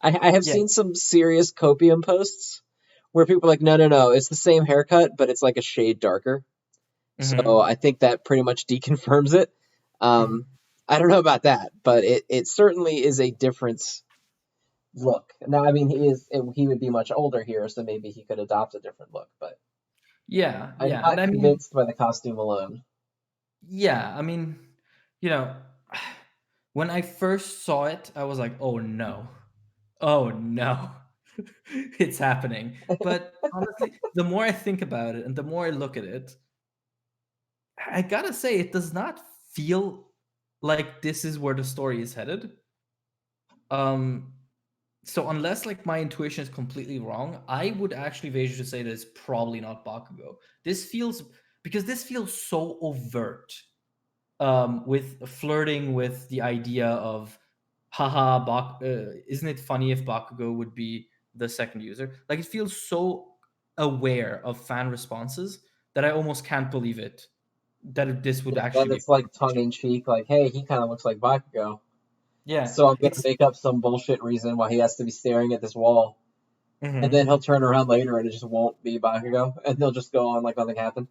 I have yeah, seen some serious copium posts where people are like, no, no, no, it's the same haircut, but it's like a shade darker. So hmm, I think that pretty much deconfirms it. hmm, Um, I don't know about that, but it certainly is a different look. Now, I mean, he would be much older here, so maybe he could adopt a different look. But yeah, I'm yeah, and not I mean, convinced by the costume alone. yeah, I mean, you know, When I first saw it, I was like, "Oh no, oh no, it's happening." But honestly, the more I think about it and the more I look at it, I gotta say, it does not feel like this is where the story is headed. Um, so unless like my intuition is completely wrong, I would actually venture to say that it's probably not Bakugo. This feels because this feels so overt, with flirting with the idea of, haha, isn't it funny if Bakugo would be the second user? Like it feels so aware of fan responses that I almost can't believe it that this would Yeah, then actually be a it's like tongue conversation. in cheek, like, hey, he kind of looks like Bakugo. Yeah, So I'm gonna it's make up some bullshit reason why he has to be staring at this wall. And then mhm. he'll turn around later and it just won't be Bakugo. And they'll just go on like nothing happened.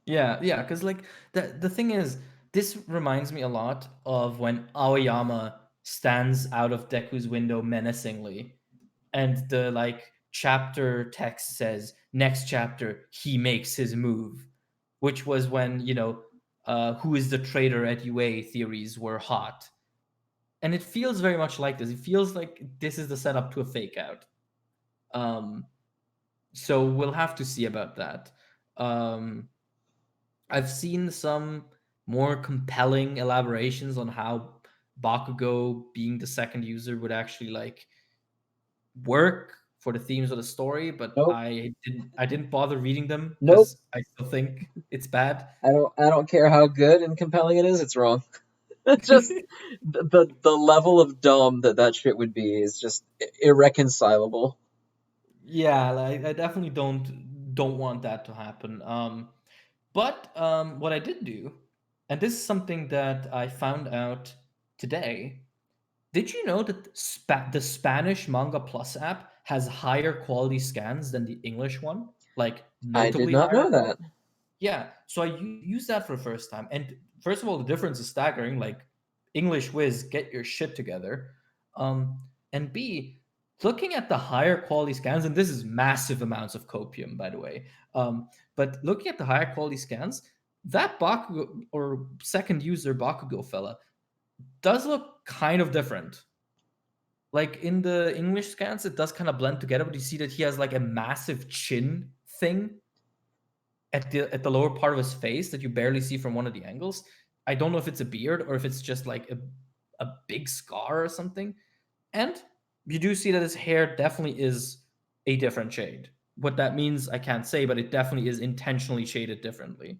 Yeah, yeah, because like the thing is, this reminds me a lot of when Aoyama stands out of Deku's window menacingly, and the like chapter text says, "Next chapter, he makes his move," which was when who is the traitor at UA theories were hot, and it feels very much like this. It feels like this is the setup to a fake out. Um, so we'll have to see about that. Um, I've seen some more compelling elaborations on how Bakugo being the second user would actually like work for the themes of the story, but Nope. I didn't bother reading them Nope. because I still think it's bad. I don't care how good and compelling it is, it's wrong. Just the level of dumb that shit would be is just irreconcilable. Yeah, like I definitely don't want that to happen. But what I did do, and this is something that I found out today. Did you know that the Spanish Manga Plus app has higher quality scans than the English one? Like I did notably not higher know quality? that. Yeah. So I used that for the first time. And first of all, the difference is staggering. Like English whiz, get your shit together. Um, and B, looking at the higher quality scans, and this is massive amounts of copium, by the way. But looking at the higher quality scans, that Bakugo or second user Bakugo fella does look kind of different. Like in the English scans, it does kind of blend together, but you see that he has like a massive chin thing at the lower part of his face that you barely see from one of the angles. I don't know if it's a beard or if it's just like a big scar or something. And you do see that his hair definitely is a different shade. What that means, I can't say, but it definitely is intentionally shaded differently.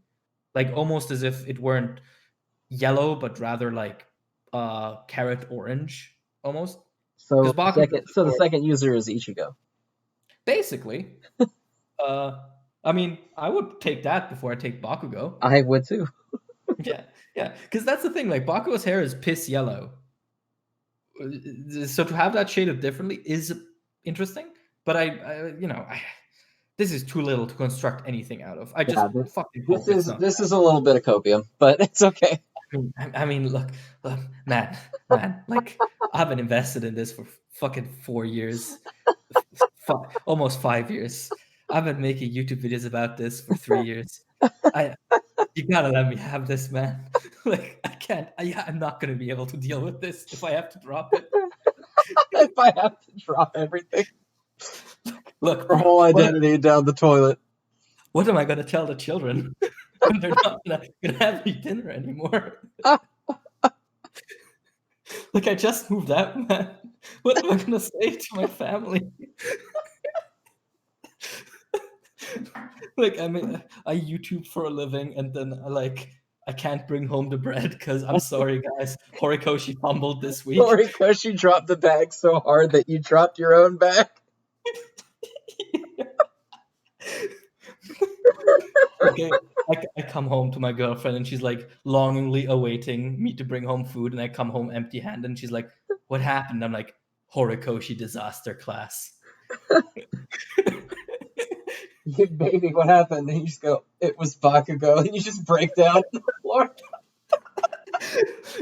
Like almost as if it weren't yellow, but rather like carrot orange almost. Because Bakugo, So of the course, second user is Ichigo. basically. Uh, I mean, I would take that before I take Bakugo. I would too. Yeah, yeah. Because that's the thing. Like Bakugo's hair is piss yellow, so to have that shaded differently is interesting. But this is too little to construct anything out of. I just Yeah, this fucking this hope it's is not. this is a little bit of copium, but it's okay. I mean, look, man. Like I've been invested in this for fucking 4 years, almost 5 years. I've been making YouTube videos about this for 3 years. I You gotta let me have this, man. Like I can't. I'm not gonna be able to deal with this if I have to drop it. If I have to drop everything, Look, her bro. whole What identity down the toilet. what am I gonna tell the children when they're not gonna have any dinner anymore? Like I just moved out, man. What am I gonna say to my family? Like I YouTube for a living, and then I can't bring home the bread because I'm sorry, guys. Horikoshi fumbled this week. Horikoshi dropped the bag so hard that you dropped your own bag. Okay, I come home to my girlfriend and she's like longingly awaiting me to bring home food, and I come home empty-handed, and she's like, "What happened?" I'm like, "Horikoshi disaster class." You baby, what happened? And you just go, it was Bakugo, and you just break down on the floor.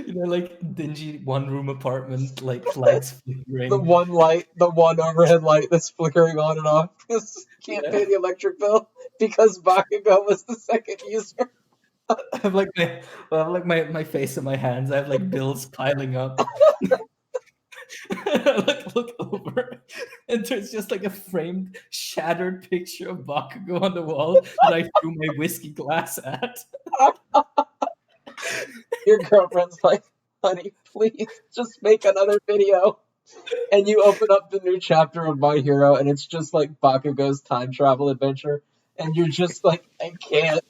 Like dingy one-room apartment, like lights The flickering. one light, the one overhead light that's flickering on and off because you can't Yeah. pay the electric bill because Bakugo was the second user. I have like my face in my hands. I have like bills piling up. I look over, and there's just like a framed, shattered picture of Bakugo on the wall that I threw my whiskey glass at. Your girlfriend's like, honey, please just make another video. And you open up the new chapter of My Hero, and it's just like Bakugo's time travel adventure. And you're just like, I can't.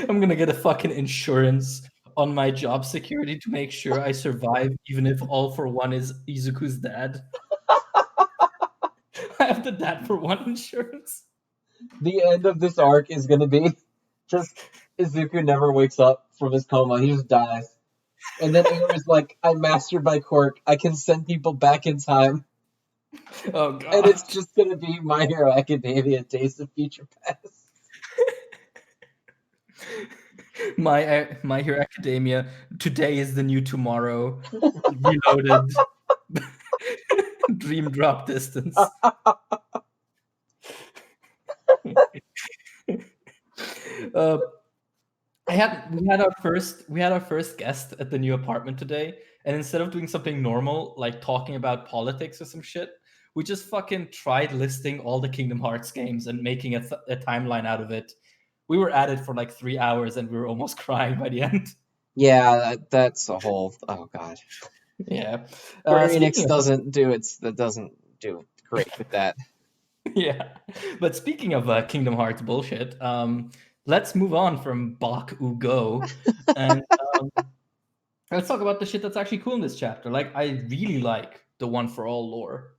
I'm gonna get a fucking insurance on my job security to make sure I survive, even if all for one is Izuku's dad. I have the dad for one insurance. The end of this arc is going to be just Izuku never wakes up from his coma. He just dies. And then Aerith's like, I'm mastered by quirk. I can send people back in time. Oh god. And it's just going to be My Hero Academia Days of Future Past. My Hero Academia. Today is the new tomorrow. Reloaded. Dream drop distance. We had our first guest at the new apartment today, and instead of doing something normal like talking about politics or some shit, we just fucking tried listing all the Kingdom Hearts games and making a timeline out of it. We were at it for like 3 hours, and we were almost crying by the end. Yeah, that's a whole. Oh god. Yeah, Square Enix doesn't do great with that. Yeah, but speaking of Kingdom Hearts bullshit, let's move on from Bakugo and let's talk about the shit that's actually cool in this chapter. Like, I really like the One for All lore.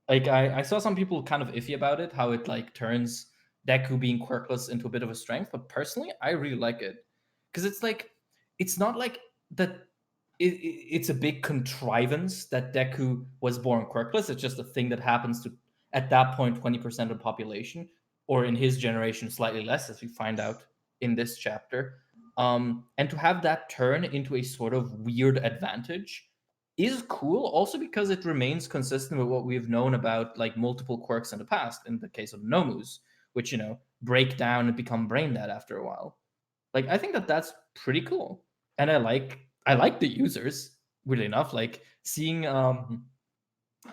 Like, I saw some people kind of iffy about it, how it like turns Deku being quirkless into a bit of a strength. But personally, I really like it because it's like it's not like that. It's a big contrivance that Deku was born quirkless. It's just a thing that happens to at that point 20% of the population, or in his generation slightly less, as we find out in this chapter. And to have that turn into a sort of weird advantage is cool, also because it remains consistent with what we've known about like multiple quirks in the past, in the case of Nomus, which, you know, break down and become brain dead after a while. Like, I think that that's pretty cool. And I like the users, weirdly enough, like seeing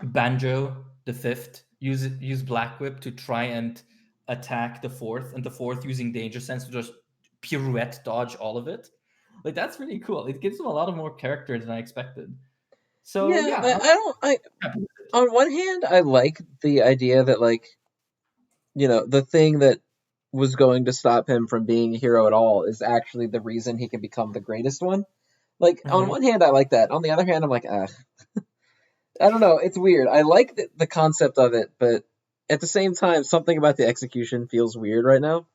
Banjo the fifth use Black Whip to try and attack the fourth, and the fourth using Danger Sense to just pirouette dodge all of it. Like, that's really cool. It gives them a lot of more character than I expected. So yeah, on one hand, I like the idea that, like, you know, the thing that was going to stop him from being a hero at all is actually the reason he can become the greatest one. Like, on one hand, I like that. On the other hand, I'm like, I don't know. It's weird. I like the concept of it, but at the same time, something about the execution feels weird right now.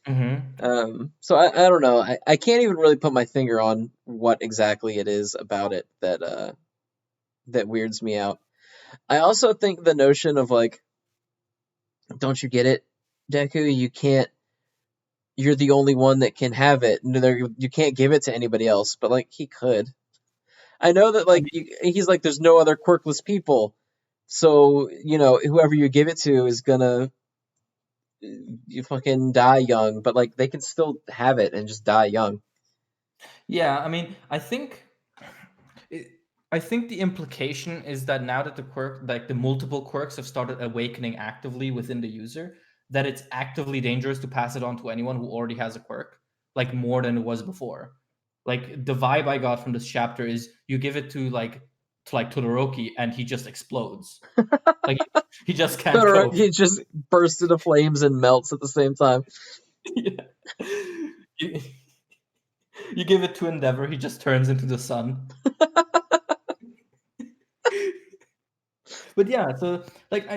So I don't know. I can't even really put my finger on what exactly it is about it that that weirds me out. I also think the notion of, like, don't you get it, Deku? You're the only one that can have it. You can't give it to anybody else, but, like, he could. I know that, like, he's like, there's no other quirkless people, so, you know, whoever you give it to is gonna you fucking die young, but, like, they can still have it and just die young. Yeah, I mean, I think the implication is that now that the multiple quirks have started awakening actively within the user, that it's actively dangerous to pass it on to anyone who already has a quirk, like more than it was before. Like, the vibe I got from this chapter is you give it to Todoroki and he just explodes. Like, he just can't cope. He just bursts into flames and melts at the same time. Yeah. You give it to Endeavor, he just turns into the sun. But yeah, so like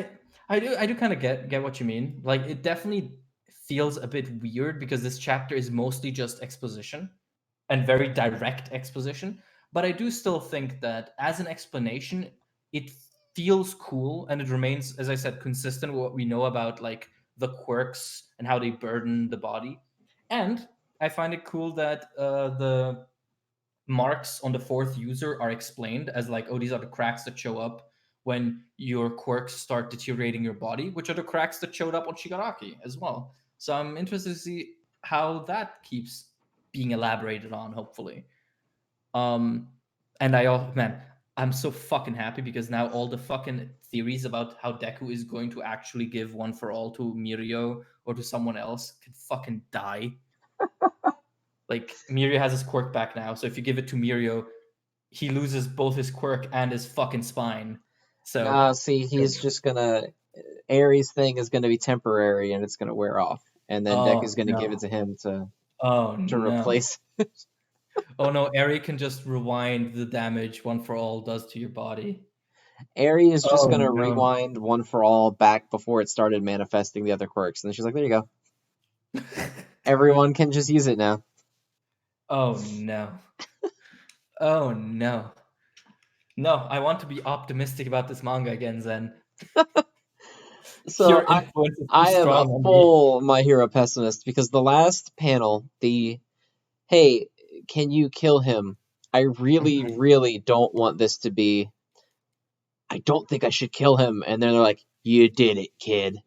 I do kind of get what you mean. Like, it definitely feels a bit weird because this chapter is mostly just exposition and very direct exposition. But I do still think that as an explanation, it feels cool and it remains, as I said, consistent with what we know about like the quirks and how they burden the body. And I find it cool that the marks on the fourth user are explained as like, oh, these are the cracks that show up when your quirks start deteriorating your body, which are the cracks that showed up on Shigaraki as well. So I'm interested to see how that keeps being elaborated on, hopefully. And I'm so fucking happy because now all the fucking theories about how Deku is going to actually give One for All to Mirio or to someone else can fucking die. Like, Mirio has his quirk back now, so if you give it to Mirio, he loses both his quirk and his fucking spine. So see, he's just gonna. Aries thing is gonna be temporary and it's gonna wear off, and then Deku's gonna give it to him to replace. Oh no, Eri can just rewind the damage One for All does to your body. Aerie is just gonna rewind One for All back before it started manifesting the other quirks, and then she's like, "There you go. Everyone can just use it now." Oh no! Oh no! No, I want to be optimistic about this manga again, Zen. So Your influence is I too am a strong on me. full My Hero pessimist because the last panel, hey, can you kill him? I really, really don't want this to be. I don't think I should kill him, and then they're like, "You did it, kid.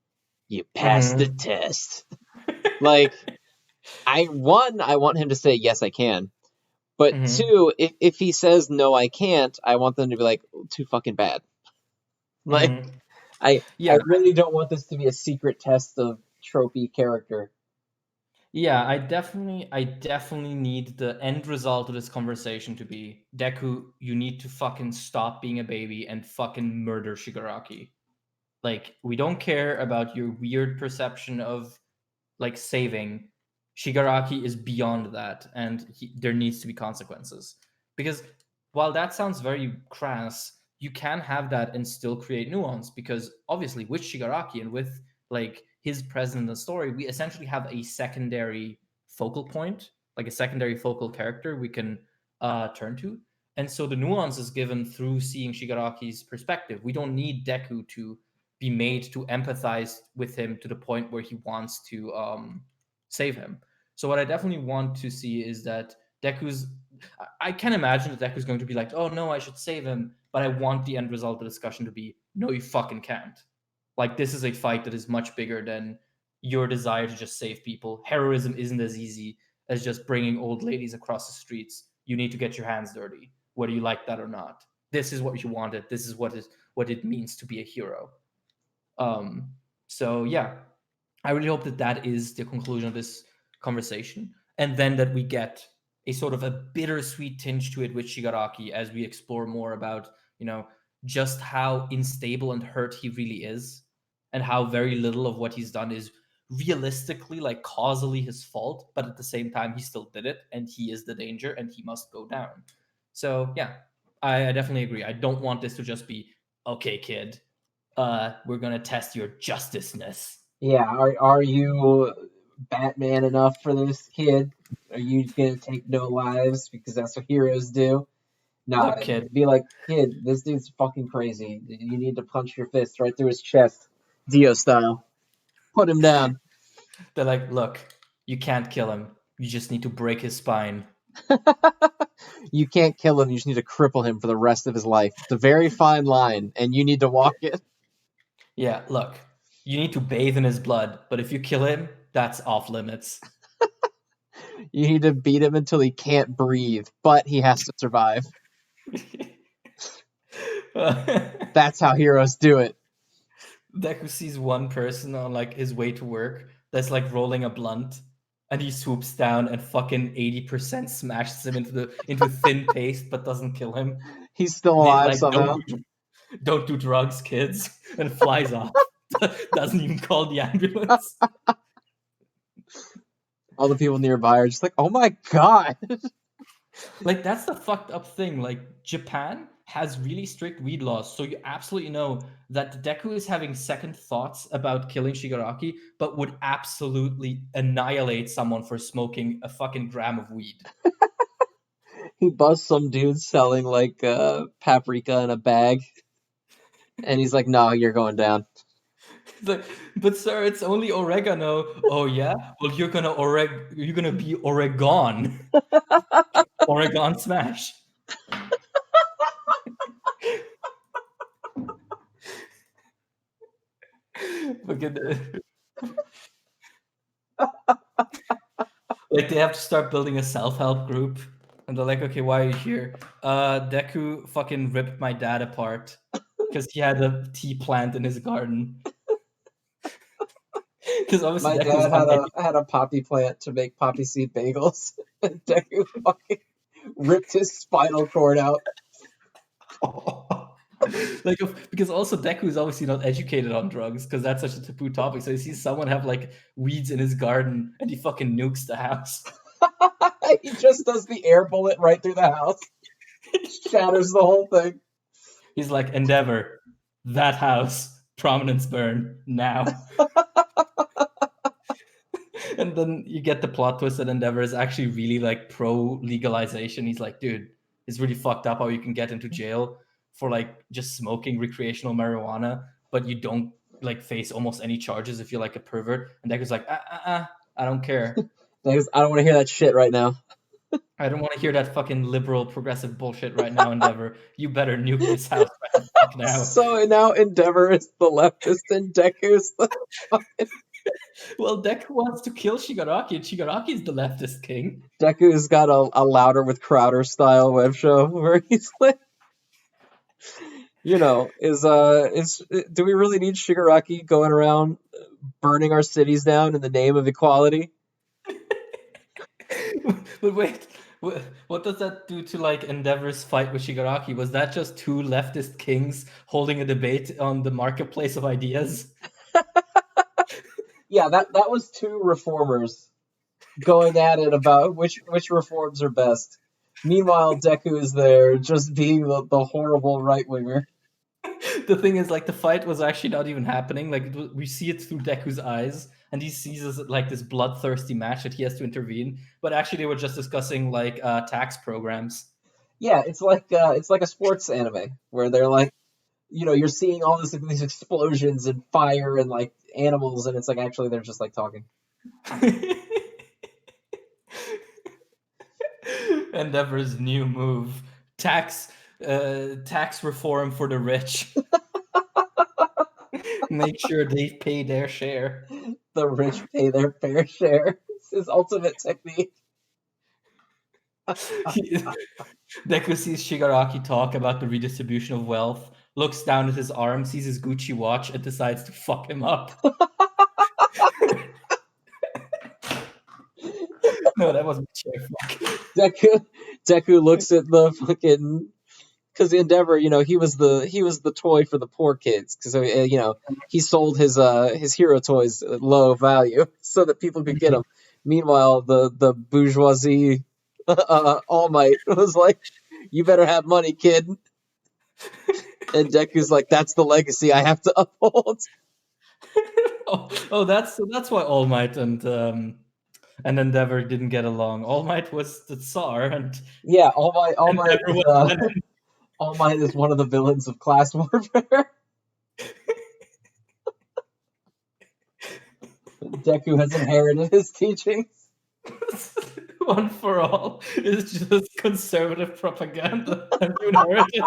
You passed the test." Like, I want him to say yes, I can. But two, if he says no, I can't, I want them to be like, too fucking bad. Like, I really don't want this to be a secret test of tropey character. Yeah, I definitely need the end result of this conversation to be, Deku, you need to fucking stop being a baby and fucking murder Shigaraki. Like, we don't care about your weird perception of like saving. Shigaraki is beyond that, and there needs to be consequences. Because while that sounds very crass, you can have that and still create nuance. Because obviously, with Shigaraki and with like his presence in the story, we essentially have a secondary focal point, like a secondary focal character we can turn to. And so the nuance is given through seeing Shigaraki's perspective. We don't need Deku to be made to empathize with him to the point where he wants to save him. So what I definitely want to see is that Deku's. I can imagine that Deku's going to be like, "Oh no, I should save him," but I want the end result of the discussion to be, "No, you fucking can't." Like, this is a fight that is much bigger than your desire to just save people. Heroism isn't as easy as just bringing old ladies across the streets. You need to get your hands dirty, whether you like that or not. This is what you wanted. This is what it means to be a hero. So yeah, I really hope that that is the conclusion of this conversation, and then that we get a sort of a bittersweet tinge to it with Shigaraki as we explore more about, just how unstable and hurt he really is, and how very little of what he's done is realistically, like, causally his fault, but at the same time he still did it, and he is the danger, and he must go down. So yeah, I definitely agree. I don't want this to just be, okay, kid, we're gonna test your justiceness. Yeah, are you Batman enough for this, kid? Are you gonna take no lives because that's what heroes do? Nah, Look, kid. be like, kid, this dude's fucking crazy. You need to punch your fist right through his chest, Dio style. Put him down. They're like, look, you can't kill him. You just need to break his spine. You can't kill him. You just need to cripple him for the rest of his life. It's a very fine line, and you need to walk it. Yeah, look, you need to bathe in his blood, but if you kill him, that's off limits. You need to beat him until he can't breathe, but he has to survive. That's how heroes do it. Deku sees one person on like his way to work that's like rolling a blunt, and he swoops down and fucking 80% smashes him into thin paste, but doesn't kill him. He's still And he's alive like, somehow. don't do drugs, kids, and flies off. Doesn't even call the ambulance. All the people nearby are just like, oh my god. Like, that's the fucked up thing. Like, Japan has really strict weed laws, so you absolutely know that Deku is having second thoughts about killing Shigaraki, but would absolutely annihilate someone for smoking a fucking gram of weed. He busts some dude selling like paprika in a bag, and he's like, no, you're going down. He's like, but sir, it's only oregano. Oh yeah? Well, you're gonna be Oregon. Oregon smash. Like they have to start building a self-help group, and they're like, "Okay, why are you here?" Deku fucking ripped my dad apart because he had a tea plant in his garden. Because obviously My Deku's dad had a poppy plant to make poppy seed bagels, and Deku fucking ripped his spinal cord out. Like because also Deku is obviously not educated on drugs because that's such a taboo topic. So he sees someone have like weeds in his garden and he fucking nukes the house. He just does the air bullet right through the house, shatters the whole thing. He's like, Endeavor, that house, prominence burn now. And then you get the plot twist that Endeavor is actually really like pro legalization. He's like, dude, it's really fucked up how you can get into jail for like just smoking recreational marijuana, but you don't like face almost any charges if you're like a pervert. And Deku's like, I don't care. I don't want to hear that shit right now. I don't want to hear that fucking liberal progressive bullshit right now, Endeavor. You better nuke this house right the fuck now. So now Endeavor is the leftist and Deku's the fucking... Well, Deku wants to kill Shigaraki, and Shigaraki is the leftist king. Deku's got a Louder with Crowder style web show where he's like, you know, do we really need Shigaraki going around burning our cities down in the name of equality? But wait, what does that do to like Endeavor's fight with Shigaraki? Was that just two leftist kings holding a debate on the marketplace of ideas? Yeah, that was two reformers going at it about which reforms are best. Meanwhile, Deku is there just being the horrible right winger. The thing is, like, the fight was actually not even happening. Like, we see it through Deku's eyes, and he sees this, like this bloodthirsty match that he has to intervene. But actually, they were just discussing like tax programs. Yeah, it's like a sports anime where they're like, you know, you're seeing all these explosions and fire and like animals, and it's like actually they're just like talking. Endeavor's new move: tax reform for the rich. Make sure they pay their share. The rich pay their fair share. It's his ultimate technique. Deku sees Shigaraki talk about the redistribution of wealth, looks down at his arm, sees his Gucci watch, and decides to fuck him up. No, that wasn't chair fuck. Deku looks at the fucking, because Endeavor, you know, he was the toy for the poor kids, because you know, he sold his hero toys at low value so that people could get them. Meanwhile, the bourgeoisie All Might was like, "You better have money, kid." And Deku's like, "That's the legacy I have to uphold." That's why All Might and Endeavor didn't get along. All Might was the Tsar, and yeah, All Might is one of the villains of class warfare. Deku has inherited his teachings. One for All is just conservative propaganda. And you inherit it.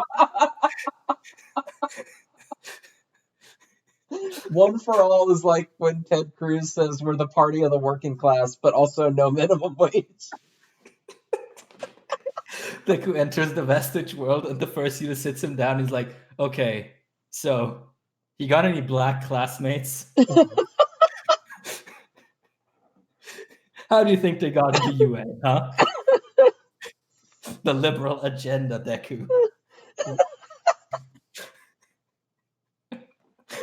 One for All is like when Ted Cruz says we're the party of the working class, but also no minimum wage. Deku enters the Vestige world, and the first unit sits him down. He's like, "Okay, so you got any black classmates? How do you think they got into UN, huh?" The liberal agenda, Deku.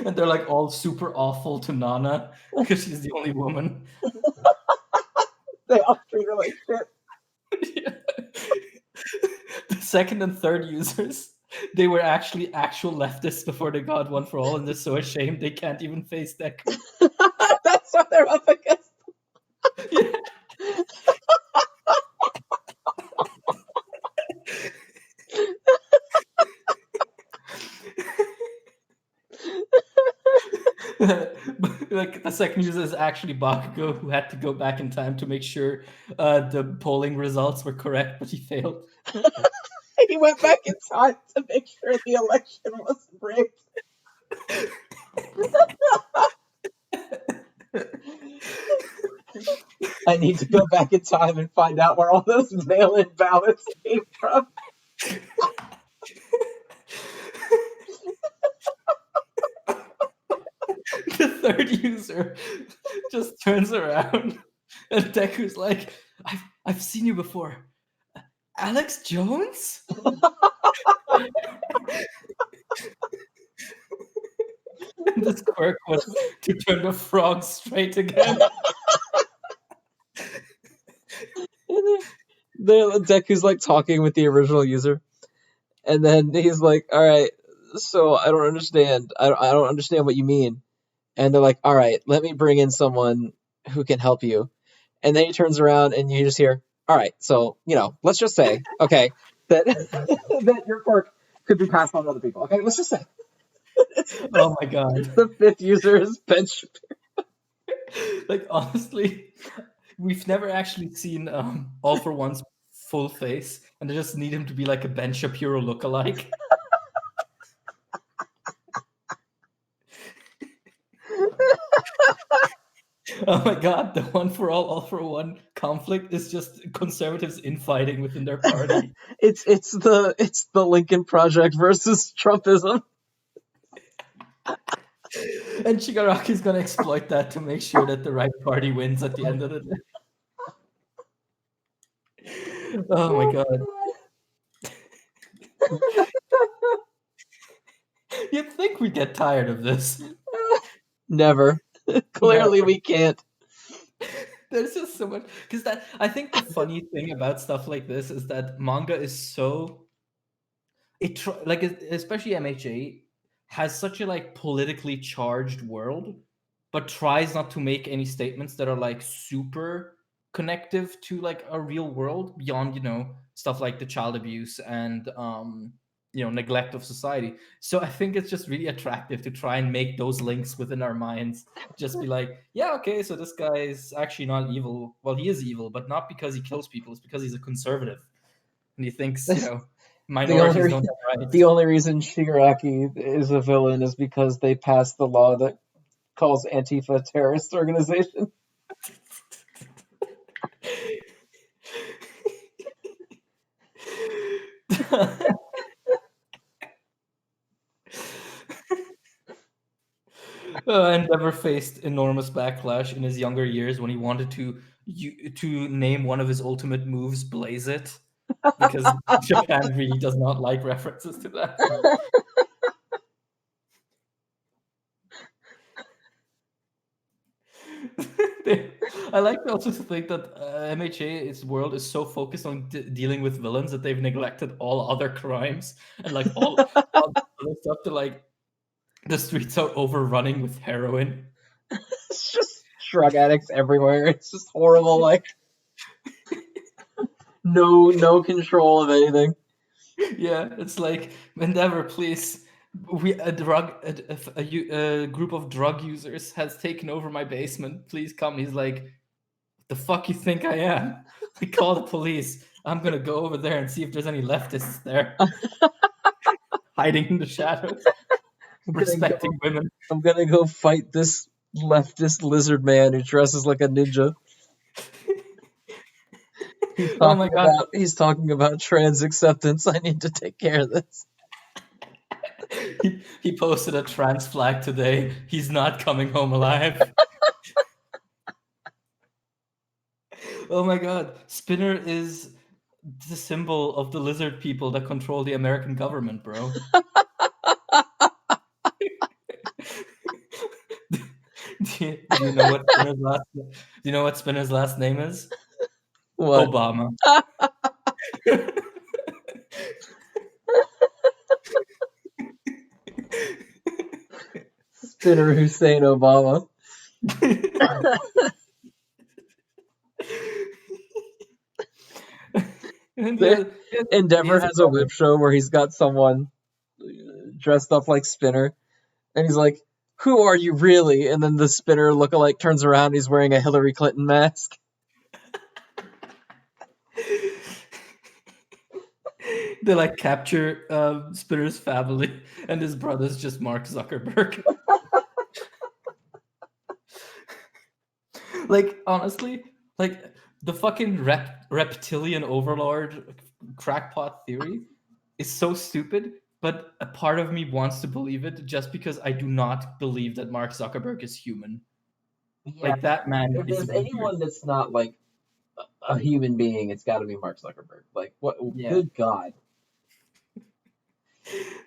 And they're like all super awful to Nana because she's the only woman. They all treat her like shit. Yeah. The second and third users, they were actually actual leftists before they got One for All, and they're so ashamed they can't even face Deku. That's what they're up against. Yeah. Like the second user is actually Bakugo, who had to go back in time to make sure the polling results were correct, but he failed. He went back in time to make sure the election was rigged. I need to go back in time and find out where all those mail-in ballots came from. The third user just turns around and Deku's like, I've seen you before. Alex Jones? And this quirk was to turn the frog straight again. Deku's like talking with the original user, and then he's like, "All right, so I don't understand. I don't understand what you mean." And they're like, "All right, let me bring in someone who can help you." And then he turns around, and you just hear, "All right, so let's just say, okay, that that your quirk could be passed on to other people. Okay, let's just say." Oh my god! The fifth user is Ben Shapiro. Like honestly, we've never actually seen All for One's full face, and they just need him to be like a Ben Shapiro lookalike. Oh my god, the One for All for One conflict is just conservatives infighting within their party. It's the Lincoln Project versus Trumpism. And Shigaraki's gonna exploit that to make sure that the right party wins at the end of the day. Oh my god. You'd think we'd get tired of this. Never. Clearly Never. we can't. There's just so much, because that I think the funny thing about stuff like this is that manga is so like especially MHA has such a like politically charged world, but tries not to make any statements that are like super connective to like a real world beyond stuff like the child abuse and neglect of society. So I think it's just really attractive to try and make those links within our minds. Just be like, yeah, okay, so this guy is actually not evil. Well, he is evil, but not because he kills people. It's because he's a conservative and he thinks minorities don't have rights. The only reason Shigaraki is a villain is because they passed the law that calls Antifa a terrorist organization. Endeavor faced enormous backlash in his younger years when he wanted to name one of his ultimate moves Blaze It, because Japan really does not like references to that. I like also to think that MHA's world is so focused on dealing with villains that they've neglected all other crimes and like all other stuff to like the streets are overrunning with heroin. It's just drug addicts everywhere. It's just horrible. Like no control of anything. Yeah, it's like Endeavor, please. A group of drug users has taken over my basement. Please come. He's like, the fuck you think I am? I call the police. I'm gonna go over there and see if there's any leftists there. Hiding in the shadows. Respecting women. I'm gonna go fight this leftist lizard man who dresses like a ninja. Oh my god. He's talking about trans acceptance. I need to take care of this. He posted a trans flag today. He's not coming home alive. Oh my god. Spinner is the symbol of the lizard people that control the American government, bro. Do you know what Spinner's last name is? What? Obama. Spinner Hussein Obama. Endeavor has a web show where he's got someone dressed up like Spinner, and he's like, "Who are you really?" And then the Spinner lookalike turns around, and he's wearing a Hillary Clinton mask. They like capture Spinner's family, and his brother's just Mark Zuckerberg. Like honestly, like the fucking reptilian overlord crackpot theory is so stupid, but a part of me wants to believe it just because I do not believe that Mark Zuckerberg is human. Yeah, Like that man if is there's weird. anyone that's not like a human being, it's got to be Mark Zuckerberg. Like, what? Yeah. Good God!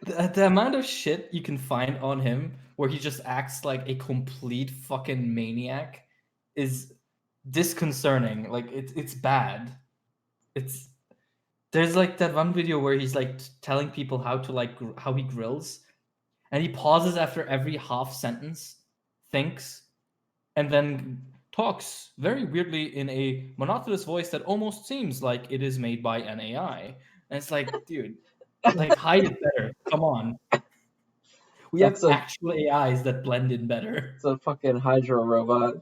The amount of shit you can find on him where he just acts like a complete fucking maniac is disconcerting. Like it's bad. It's There's like that one video where he's like telling people how to how he grills, and he pauses after every half sentence, thinks, and then talks very weirdly in a monotonous voice that almost seems like it is made by an AI. And it's like, dude, like hide it better. Come on. We have That's a actual AIs that blend in better. it's a fucking Hydra robot.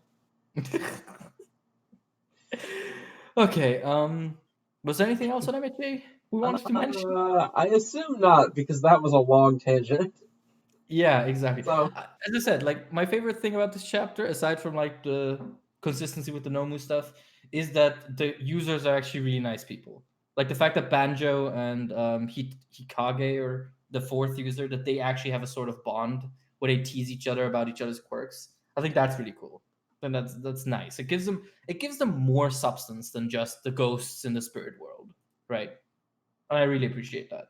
Okay, was there anything else on MHA we wanted to mention? I assume not because that was a long tangent. Yeah, exactly. So As I said, like my favorite thing about this chapter, aside from like the consistency with the Nomu stuff, is that the users are actually really nice people. Like the fact that Banjo and Hikage, or the fourth user, that they actually have a sort of bond where they tease each other about each other's quirks. I think that's really cool. And that's nice. It gives them more substance than just the ghosts in the spirit world, right? And I really appreciate that.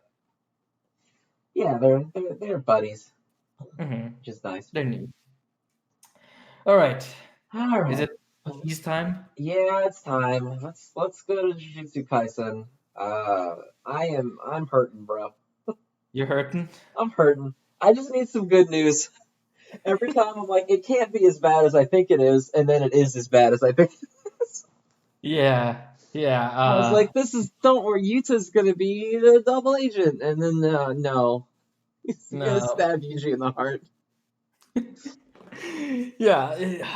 yeah, they're buddies, Hmm. which is nice. They're neat. All right. All Is right. it cheese time? Yeah, it's time. Let's go to Jujutsu Kaisen. I'm hurting, bro. You're hurting? I'm hurting. I just need some good news. Every time I'm like, it can't be as bad as I think it is, and then it is as bad as I think it is. Yeah. Yeah. I was like, don't worry, Yuta's gonna be the double agent, and then no, he's gonna No. stab Yuji in the heart. Yeah.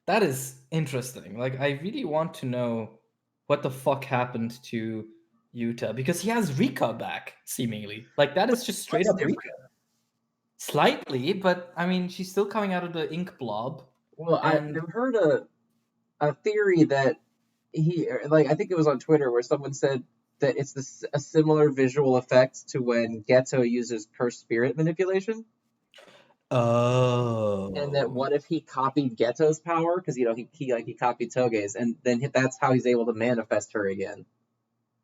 That is interesting. Like, I really want to know what the fuck happened to Yuta, because he has Rika back, seemingly. Like, that is just straight What's up Rika. different? Slightly, but I mean, she's still coming out of the ink blob. Well, And I've heard a theory that I think it was on Twitter where someone said that it's a similar visual effect to when Geto uses cursed spirit manipulation. And that oh. what if he copied Geto's power because he copied Toge's, and then that's how he's able to manifest her again.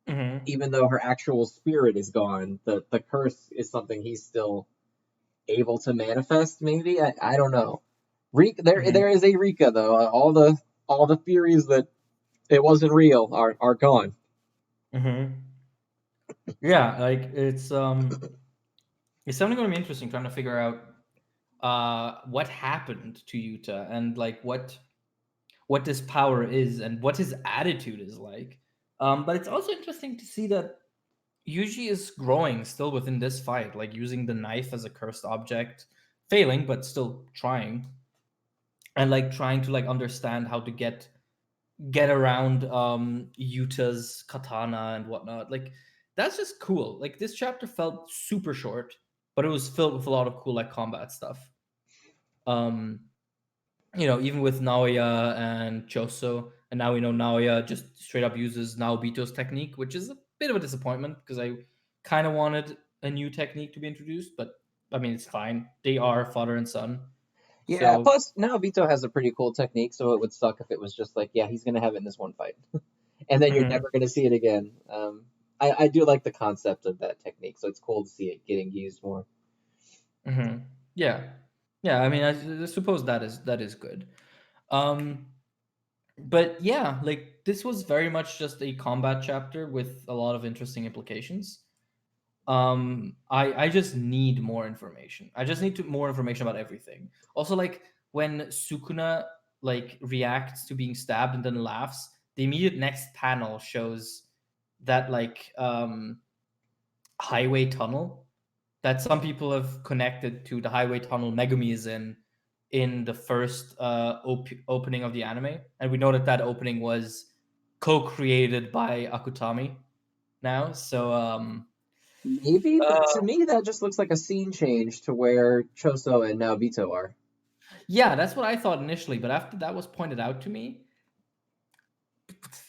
Hmm. Even though her actual spirit is gone, the curse is something he's still able to manifest. Maybe I don't know. Rika, Hmm. there is a Rika though. All the theories that it wasn't real are gone. Hmm. Yeah, like it's something going to be interesting trying to figure out what happened to Yuta, and like what this power is and what his attitude is like. But it's also interesting to see that Yuji is growing still within this fight, like using the knife as a cursed object, failing but still trying, and like trying to like understand how to get around Yuta's katana and whatnot. Like that's just cool. Like this chapter felt super short, but it was filled with a lot of cool like combat stuff. Um, even with Naoya and Choso, and now we know Naoya just straight up uses Naobito's technique, which is a bit of a disappointment because I kind of wanted a new technique to be introduced, but I mean it's fine. They are father and son, Yeah. so. Plus, now Vito has a pretty cool technique, so it would suck if it was just like, yeah, he's gonna have it in this one fight, and then you're Mhm, never gonna see it again. I do like the concept of that technique, so it's cool to see it getting used more. mhm. Yeah, yeah. I mean, I suppose that is good. Um, but yeah, like this was very much just a combat chapter with a lot of interesting implications. I just need more information. I just need more information about everything. Also, like when Sukuna like reacts to being stabbed and then laughs, the immediate next panel shows that like highway tunnel that some people have connected to the highway tunnel Megumi is in the first opening of the anime, and we know that opening was co-created by Akutami now. So Maybe, but to uh, me that just looks like a scene change to where Choso and now Vito are. Yeah, that's what I thought initially, but after that was pointed out to me,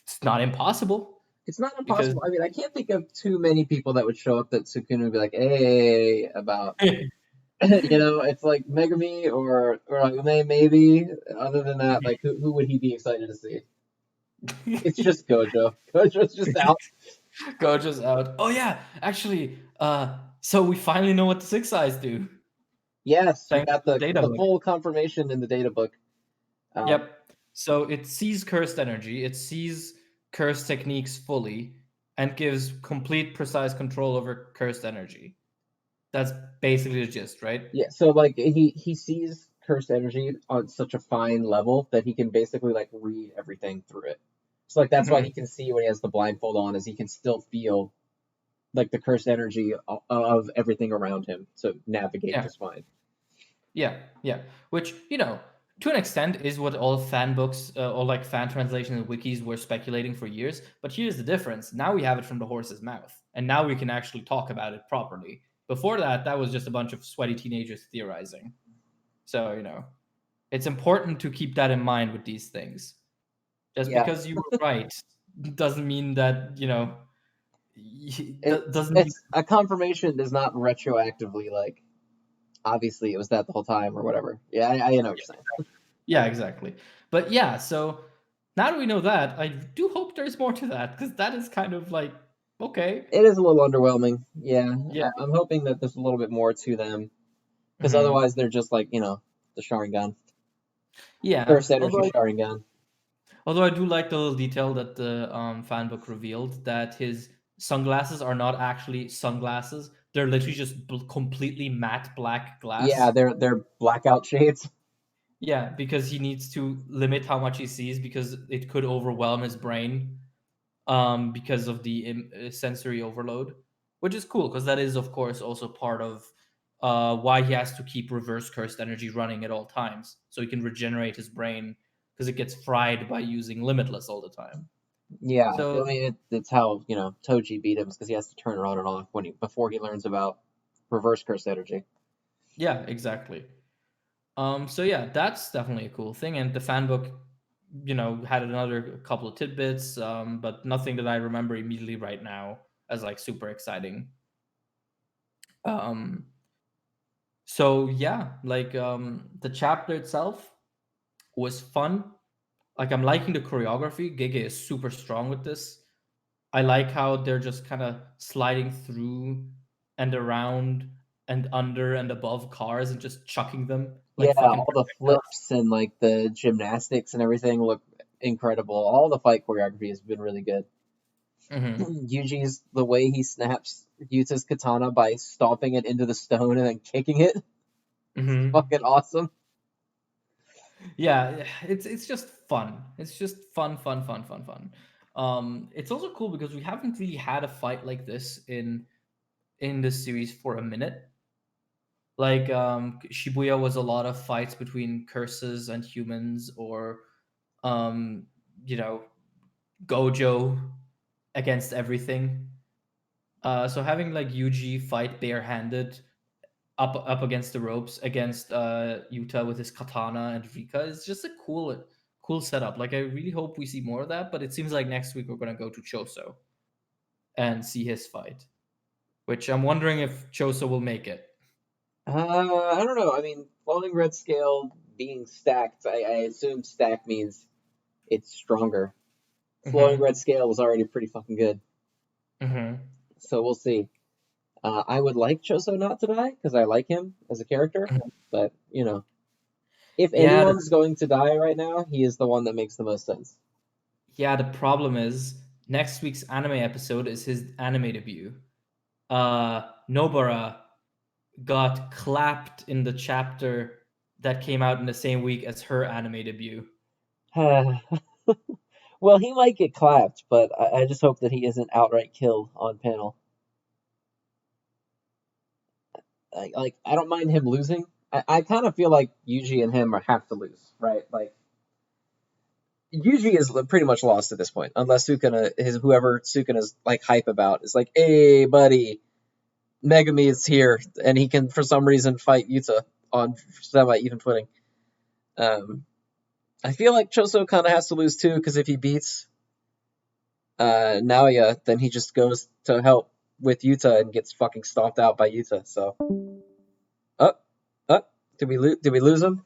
it's not impossible It's not because impossible. I mean, I can't think of too many people that would show up that Sukuna would be like, "Hey," about. It's like Megami or Ume maybe. Other than that, like who would he be excited to see? It's just Gojo. Gojo's just out. Gojo's out. Oh yeah, actually, so we finally know what the six eyes do. Yes, we Thanks got to the data the book. full confirmation in the data book. Um, Yep. So it sees cursed energy, it sees cursed techniques fully, and gives complete precise control over cursed energy. That's basically the gist, right? yeah, so like he sees cursed energy on such a fine level that he can basically like read everything through it. So like that's why he Mhm. can see when he has the blindfold on, is he can still feel like the cursed energy of everything around him to navigate Yeah. just fine. Yeah, yeah. Which, to an extent is what all fan books or like fan translation and wikis were speculating for years. But here's the difference. Now we have it from the horse's mouth. And now we can actually talk about it properly. Before that, that was just a bunch of sweaty teenagers theorizing. So, it's important to keep that in mind with these things. Just Yeah, because you were right doesn't mean that, doesn't mean. it's a confirmation does not retroactively like obviously it was that the whole time or whatever. Yeah, I know what you're saying. Yeah, exactly. But yeah, so now that we know that, I do hope there's more to that because that is kind of like okay. It is a little underwhelming. Yeah, Yeah. I'm hoping that there's a little bit more to them because Hmm. otherwise they're just like the Sharingan, Yeah. burst energy Sharingan. Although I do like the little detail that the fan book revealed that his sunglasses are not actually sunglasses. They're literally just completely matte black Yeah, glass. they're blackout shades. Yeah, because he needs to limit how much he sees because it could overwhelm his brain because of the sensory overload, which is cool because that is, of course, also part of why he has to keep reverse cursed energy running at all times so he can regenerate his brain because it gets fried by using limitless all the time. Yeah, I So mean it's how Toji beat him because he has to turn it on and off before he learns about reverse curse energy. yeah, exactly. So yeah, that's definitely a cool thing, and the fan book, had another couple of tidbits, but nothing that I remember immediately right now as like super exciting. Um, So yeah, like the chapter itself was fun. Like I'm liking the choreography. Gege is super strong with this. I like how they're just kind of sliding through and around and under and above cars and just chucking them Yeah, like fucking all the projectiles. flips and like the gymnastics and everything look incredible. All the fight choreography has been really good. Hmm. Yuji's the way he snaps Yuta's katana by stomping it into the stone and then kicking it. It's Hmm. fucking awesome. Yeah, it's just fun. It's just fun, fun, fun, fun, fun. It's also cool because we haven't really had a fight like this in this series for a minute. Like Shibuya was a lot of fights between curses and humans, or um, you know, Gojo against everything. So having like Yuji fight barehanded up against the ropes against Yuta with his katana and Rika is just a cool setup. Like I really hope we see more of that, but it seems like next week we're gonna go to Choso and see his fight, which I'm wondering if Choso will make it. I don't know. I mean, flowing red scale being stacked, I assume stacked means it's stronger. Flowing Hmm. red scale was already pretty fucking good. Hmm. So we'll see. I would like Choso not to die because I like him as a character, but if Yeah, anyone's going to die right now, he is the one that makes the most sense. yeah, the problem is next week's anime episode is his anime debut. Nobara got clapped in the chapter that came out in the same week as her anime debut. Well, he might get clapped, but I just hope that he isn't outright killed on panel. Like I don't mind him losing. I kind of feel like Yuji and him have to lose, right? Like Yuji is pretty much lost at this point, unless Sukuna, whoever Sukuna's like hype about, is like, "Hey, buddy, Megami is here, and he can for some reason fight Yuta on semi even footing." I feel like Choso kind of has to lose too, because if he beats Naoya, then he just goes to help with Yuta and gets fucking stomped out by Yuta. So, up, up. Did we lose him?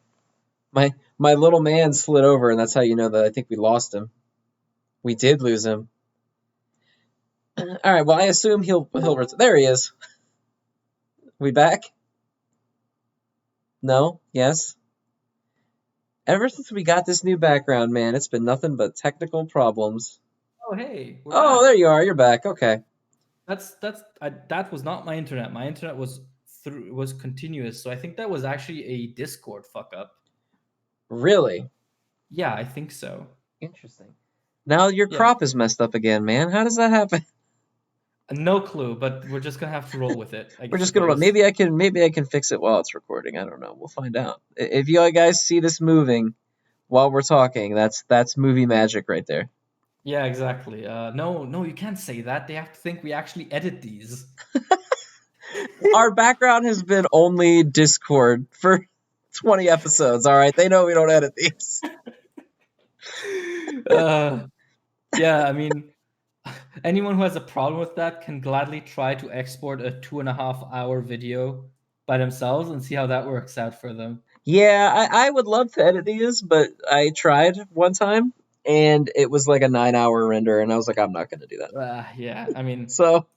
My little man slid over, and that's how you know that I think we lost him. We did lose him. All right. Well, I assume he'll there he is. We back? No? Yes? Ever since we got this new background, man, it's been nothing but technical problems. Oh, hey, we're Oh, back. there you are. You're back. Okay. That was not my internet. My internet was continuous, so I think that was actually a Discord fuck up. Really? Yeah, I think so. Interesting. Now your Yeah. crop is messed up again, man. How does that happen? No clue, but we're just gonna have to roll with it. We're just gonna maybe I can fix it while it's recording. I don't know. We'll find out. If you guys see this moving while we're talking, that's movie magic right there. Yeah, exactly. No, you can't say that. They have to think we actually edit these. Our background has been only Discord for 20 episodes. All right, they know we don't edit these. Yeah, I mean, anyone who has a problem with that can gladly try to export a 2.5-hour video by themselves and see how that works out for them. Yeah, I would love to edit these, but I tried one time and it was like a 9-hour render, and I was like, I'm not going to do that. Yeah, I mean, so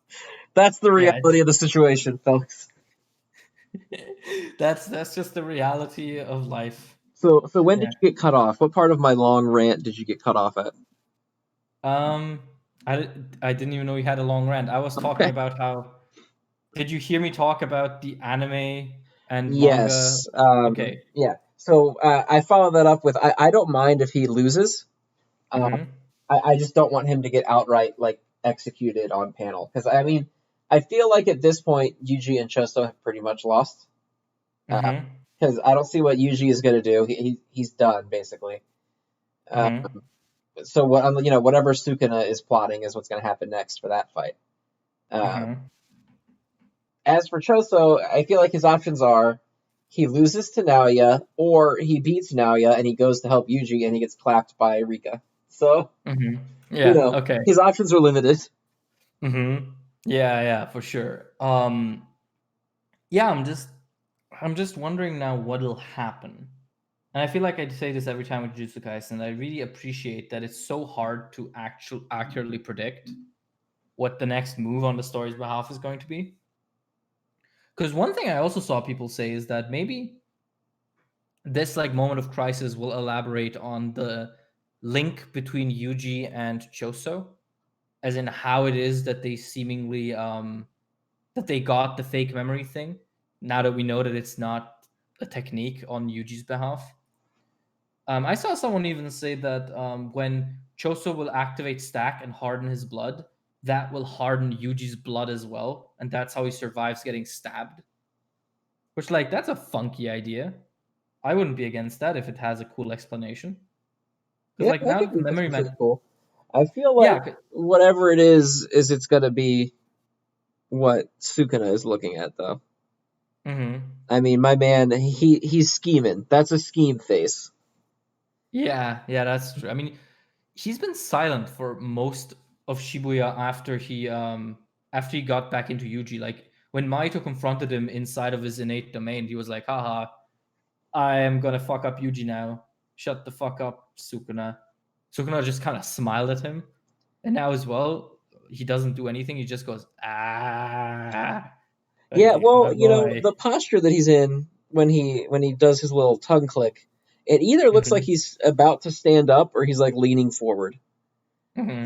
that's the reality of the situation, folks. That's just the reality of life. So when did you get cut off? What part of my long rant did you get cut off at? I didn't even know we had a long rant. I was talking about how. Did you hear me talk about the anime and yes. manga? Okay. Yeah. So I follow that up with I don't mind if he loses. I just don't want him to get outright like executed on panel, because I mean I feel like at this point Yuji and Choso have pretty much lost. Because I don't see what Yuji is going to do. He's done basically. So what whatever Sukuna is plotting is what's going to happen next for that fight. As for Choso, I feel like his options are he loses to Naoya, or he beats Naoya and he goes to help Yuji and he gets clapped by Rika. So, okay. His options are limited. Yeah, for sure. Yeah, I'm just wondering now what'll happen. And I feel like I say this every time with Jujutsu Kaisen. I really appreciate that it's so hard to accurately predict what the next move on the story's behalf is going to be. Because one thing I also saw people say is that maybe this like moment of crisis will elaborate on the link between Yuji and Choso, as in how it is that they seemingly that they got the fake memory thing. Now that we know that it's not a technique on Yuji's behalf. I saw someone even say that when Choso will activate Stack and harden his blood, that will harden Yuji's blood as well, and that's how he survives getting stabbed. Which, like, that's a funky idea. I wouldn't be against that if it has a cool explanation. Yeah, like now the memory man, cool. I feel like whatever it is it's gonna be what Sukuna is looking at, though. I mean, my man, he's scheming. That's a scheme face. Yeah, that's true. I mean, he's been silent for most of Shibuya after he got back into Yuji. Like when Maito confronted him inside of his innate domain, he was like, haha, I am gonna fuck up Yuji now. Shut the fuck up, Sukuna. Sukuna just kind of smiled at him. And now as well, he doesn't do anything. He just goes, ah. Yeah, well, the posture that he's in when he does his little tongue click, it either looks like he's about to stand up or he's like leaning forward.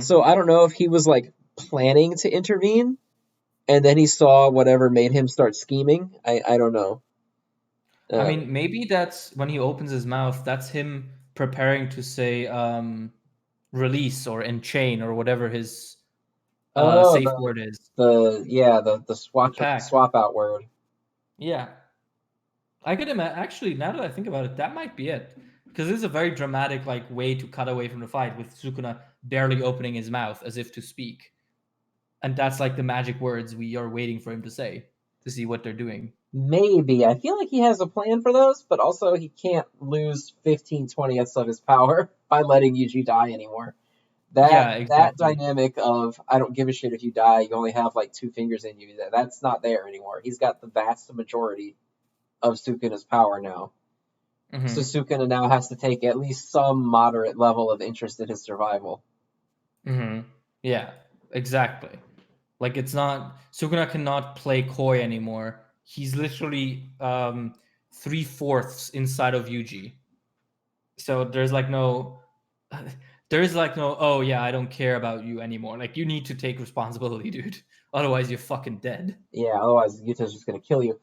So I don't know if he was like planning to intervene and then he saw whatever made him start scheming. I don't know. I mean, maybe that's when he opens his mouth, that's him preparing to say release or enchain or whatever his safe word is. The swap out word. Yeah. I could imagine, actually, now that I think about it, that might be it. Because this is a very dramatic like way to cut away from the fight, with Sukuna barely opening his mouth as if to speak. And that's like the magic words we are waiting for him to say, to see what they're doing. Maybe. I feel like he has a plan for those, but also he can't lose 15/20ths of his power by letting Yuji die anymore. Yeah, That exactly. dynamic of I don't give a shit if you die, you only have like 2 fingers in you, that's not there anymore. He's got the vast majority of Sukuna's power now. So Hmm. Sukuna now has to take at least some moderate level of interest in his survival. Hmm. Yeah, exactly. Like it's not Sukuna cannot play coy anymore. He's literally 3/4 inside of Yuji. So there's like no there is like no, oh yeah, I don't care about you anymore. Like you need to take responsibility, dude. Otherwise you're fucking dead. Yeah, otherwise Yuta's just gonna kill you.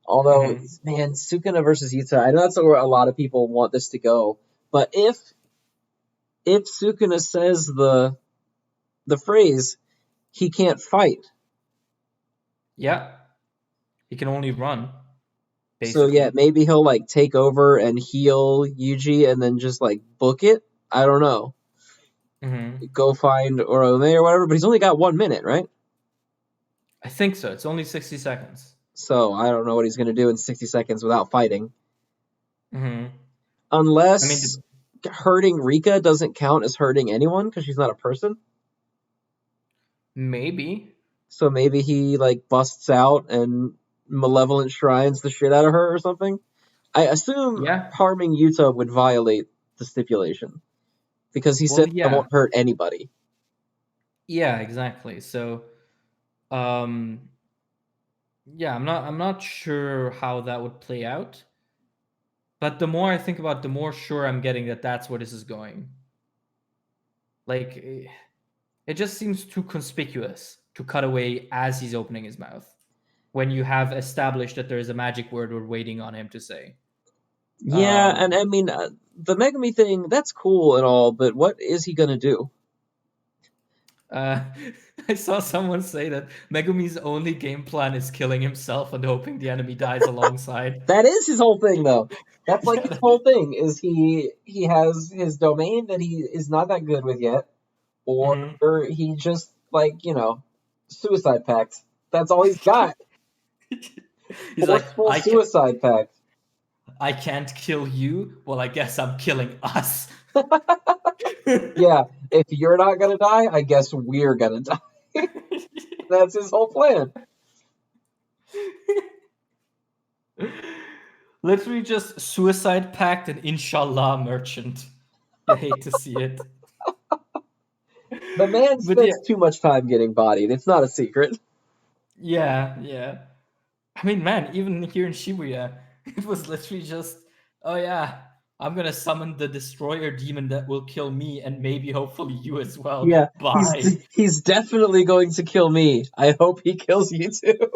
Although, Hmm. man, Sukuna versus Yuta, I know that's where a lot of people want this to go. But if Sukuna says the phrase, he can't fight. Yeah. He can only run, So yeah, basically. maybe he'll like take over and heal Yuji and then just like book it. I don't know. Hmm. Go find Orome or whatever, but he's only got 1 minute, right? I think so. It's only 60 seconds. So I don't know what he's gonna do in 60 seconds without fighting. Hmm. I Unless mean, hurting Rika doesn't count as hurting anyone because she's not a person. maybe. So maybe he like busts out and malevolent shrines the shit out of her or something. I assume Yeah. harming Yuta would violate the stipulation because he Well, said I yeah. won't hurt anybody. Yeah, exactly. So, um yeah, I'm not sure how that would play out. But the more I think about it, the more sure I'm getting that that's where this is going. Like it just seems too conspicuous to cut away as he's opening his mouth when you have established that there is a magic word we're waiting on him to say. Yeah, and Um, I mean the Megami thing that's cool and all, but what is he gonna do? uh, I saw someone say that Megumi's only game plan is killing himself and hoping the enemy dies alongside. That is his whole thing, though. That's like his Yeah. whole thing is he has his domain that he is not that good with yet, or Mhm. he just like suicide pacts. That's all he's got. He's like, Forceful suicide pact. I can't kill you. Well, I guess I'm killing us. Yeah, if you're not gonna die, I guess we're gonna die. That's his whole plan. Literally just suicide pact and inshallah merchant. You hate to see it. The man But yeah, spends too much time getting bodied. It's not a secret. yeah. I mean, man, even here in Shibuya, it was literally just, oh yeah, I'm gonna summon the destroyer demon that will kill me and maybe hopefully you as well. Yeah, Bye. he's definitely going to kill me. I hope he kills you too.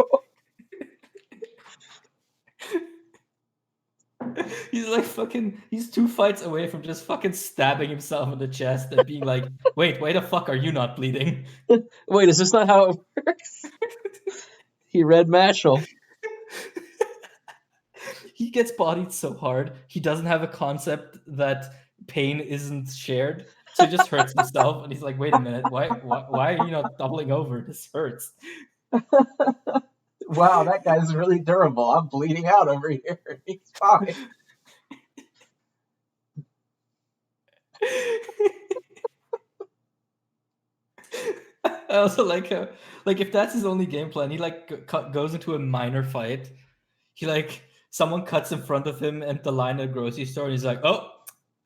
He's like fucking, he's 2 fights away from just fucking stabbing himself in the chest and being like, wait, why the fuck are you not bleeding? Wait, is this not how it works? He read Mashle. He gets bodied so hard, he doesn't have a concept that pain isn't shared. So he just hurts himself and he's like, wait a minute, why are you not doubling over? This hurts. Wow, that guy's really durable. I'm bleeding out over here. He's fine. I also like how, like, if that's his only game plan, he like goes into a minor fight. He like someone cuts in front of him at the line at the grocery store, and he's like, "Oh,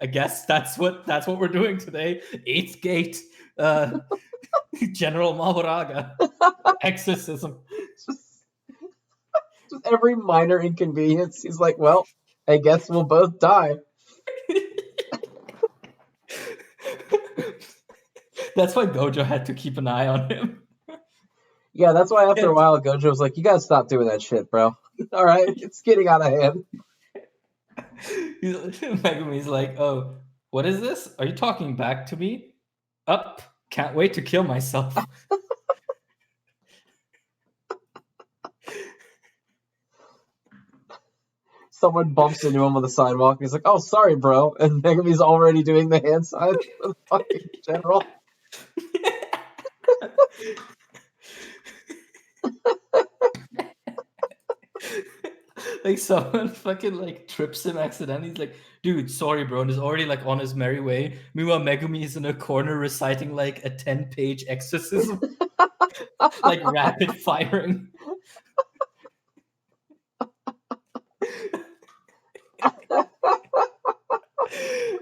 I guess that's what we're doing today. Eighth gate, uh, General Mahoraga, exorcism." Just, just every minor inconvenience. He's like, well, I guess we'll both die. That's why Gojo had to keep an eye on him. Yeah, that's why after Yeah, a while, Gojo was like, you gotta stop doing that shit, bro. All right, it's getting out of hand. Megumi's like, "Oh, what is this? Are you talking back to me? Up, can't wait to kill myself." Someone bumps into him on the sidewalk. And he's like, oh, sorry, bro. And Megumi's already doing the hand signs for the fucking general. Like someone fucking like trips him accidentally. He's like, dude, sorry, bro, and is already like on his merry way. Meanwhile, Megumi is in a corner reciting like a 10-page exorcism, like rapid firing.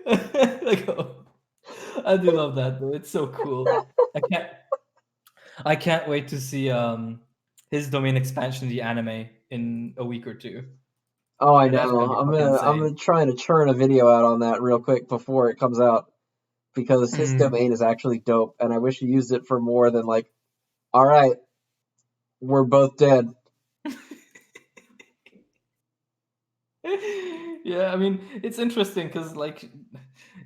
Like, oh, I do love that though. It's so cool. I can't wait to see his domain expansion, the anime, in a week or two. Oh, I That's gonna know. be I'm fucking gonna insane. try to churn a video out on that real quick before it comes out because his Mm. domain is actually dope, and I wish he used it for more than like, all right, we're both dead. Yeah, I mean, it's interesting because like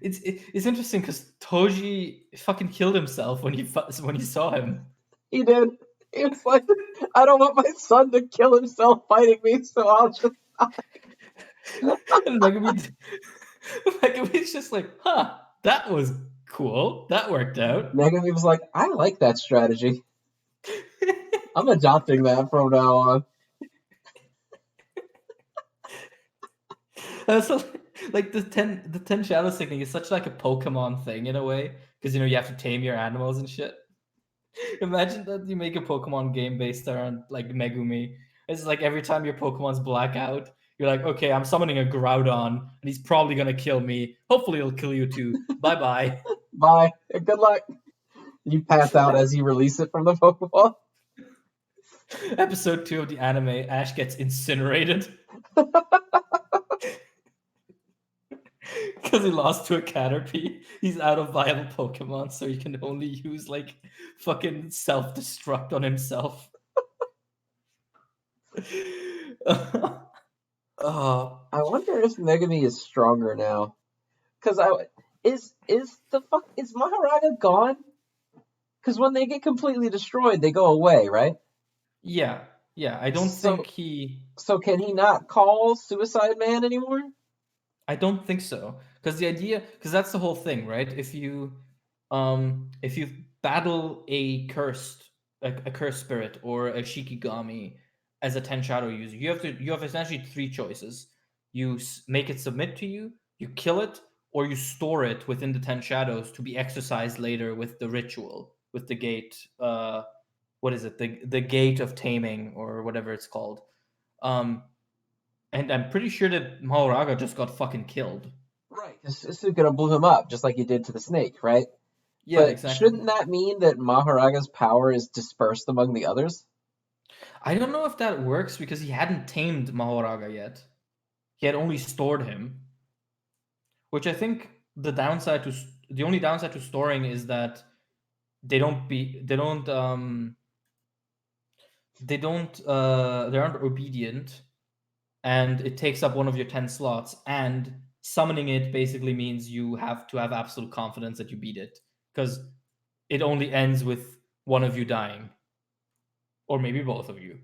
it's interesting because Toji fucking killed himself when he saw him. He did. He was like, I don't want my son to kill himself fighting me, so I'll just. And Megumi's just like, huh, that was cool. That worked out. Megami was like, I like that strategy. I'm adopting that from now on. So, like the ten shadows technique is such like a Pokemon thing in a way because you have to tame your animals and shit. Imagine that you make a Pokemon game based around like Megumi. It's like every time your Pokemon's black out, you're like, okay, I'm summoning a Groudon, and he's probably gonna kill me. Hopefully, he'll kill you too. Bye bye. Bye. Good luck. You pass out as you release it from the Pokeball. Episode 2 of the anime, Ash gets incinerated because he lost to a Caterpie. He's out of viable Pokemon, so he can only use like fucking self-destruct on himself. I wonder if Megami is stronger now. Cause is Maharaga gone? Cause when they get completely destroyed, they go away, right? Yeah, yeah. I don't think So he. so can he not call Suicide Man anymore? I don't think so, because that's the whole thing, right? If you battle a cursed spirit or a Shikigami as a Ten Shadow user, you have essentially three choices. You make it submit to you, you kill it, or you store it within the Ten Shadows to be exercised later with the ritual, with the gate. What is it? The gate of taming or whatever it's called. Um, and I'm pretty sure that Mahoraga just got fucking killed. Right, because Sukuna blew him up just like he did to the snake, right? Yeah, But exactly. shouldn't that mean that Maharaga's power is dispersed among the others? I don't know if that works because he hadn't tamed Mahoraga yet. He had only stored him, which I think the only downside to storing is that they don't be they aren't obedient, and it takes up one of your 10 slots, and summoning it basically means you have to have absolute confidence that you beat it because it only ends with one of you dying, or maybe both of you.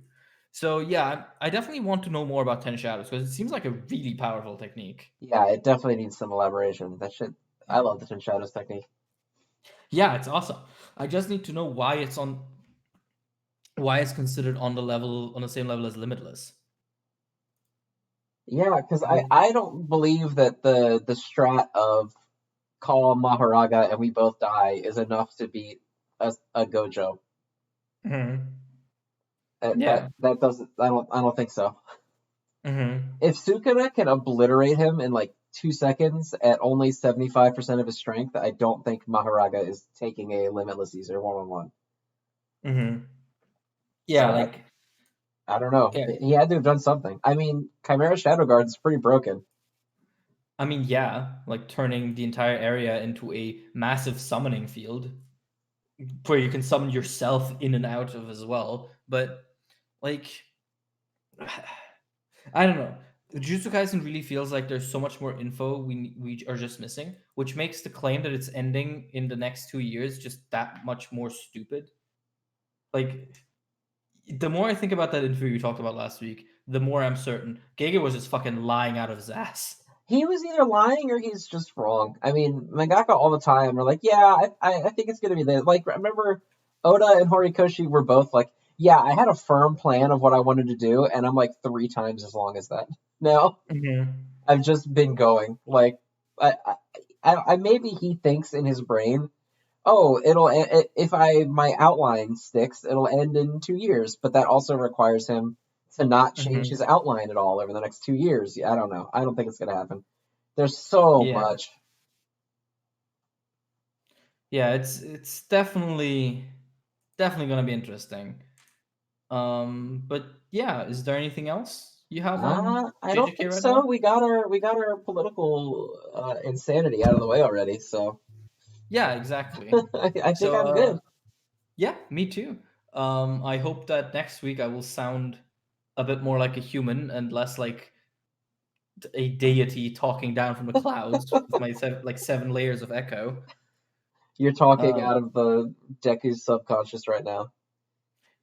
So yeah, I definitely want to know more about Ten Shadows because it seems like a really powerful technique. Yeah, it definitely needs some elaboration. That shit, I love the Ten Shadows technique. Yeah, it's awesome. I just need to know why it's considered on the same level as Limitless. Yeah, because Like, I don't believe that the strat of call Maharaga and we both die is enough to beat a Gojo. mhm. That Yeah. that doesn't I don't think so. Hmm. If Sukuna can obliterate him in like 2 seconds at only 75% of his strength, I don't think Maharaga is taking a limitless user 1-on-1. Hmm. So Yeah, like I don't know. yeah. He had to have done something. I mean, Chimera Shadow Guard is pretty broken. I mean, yeah, like turning the entire area into a massive summoning field where you can summon yourself in and out of as well. But like I don't know. Jujutsu Kaisen really feels like there's so much more info we are just missing, which makes the claim that it's ending in the next 2 years just that much more stupid. Like the more I think about that interview we talked about last week, the more I'm certain Gege was just fucking lying out of his ass. He was either lying or he's just wrong. I mean, mangaka all the time are like, yeah, I think it's gonna be this. Like, remember Oda and Horikoshi were both like, Yeah, I had a firm plan of what I wanted to do, and I'm like 3 times as long as that. Now I've just been going. Like, maybe he thinks in his brain, oh, if my outline sticks, it'll end in 2 years. But that also requires him to not change his outline at all over the next 2 years. Yeah, I don't know. I don't think it's gonna happen. There's so Yeah. much. Yeah, it's definitely gonna be interesting. But yeah, is there anything else you have on I don't JJK think right so. now? We got our political insanity out of the way already, so Yeah, exactly. I think So I'm good. yeah, me too. I hope that next week I will sound a bit more like a human and less like a deity talking down from the clouds with my like 7 layers of echo. You're talking Um, out of the Deku's subconscious right now.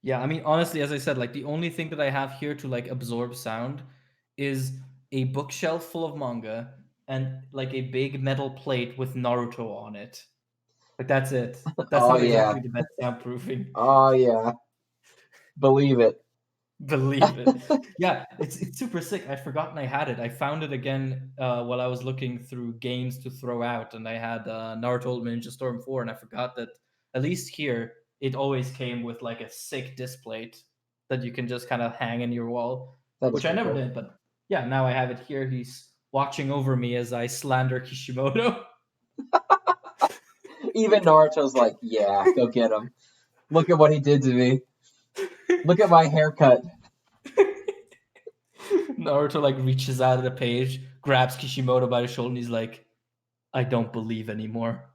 yeah, I mean, honestly, as I said, like the only thing that I have here to like absorb sound is a bookshelf full of manga and like a big metal plate with Naruto on it. Like that's it. That's Oh not yeah. exactly the best soundproofing. Oh yeah. Believe it. Believe it. Yeah, it's super sick. I'd forgotten I had it. I found it again while I was looking through games to throw out, and I had Naruto Ultimate Ninja Storm 4, and I forgot that at least here it always came with like a sick disc plate that you can just kind of hang in your wall, That is which I pretty never cool. did. But yeah, now I have it here. He's watching over me as I slander Kishimoto. Even Naruto's like, yeah, go get him. Look at what he did to me. Look at my haircut. Naruto like reaches out of the page, grabs Kishimoto by the shoulder, and he's like, "I don't believe anymore.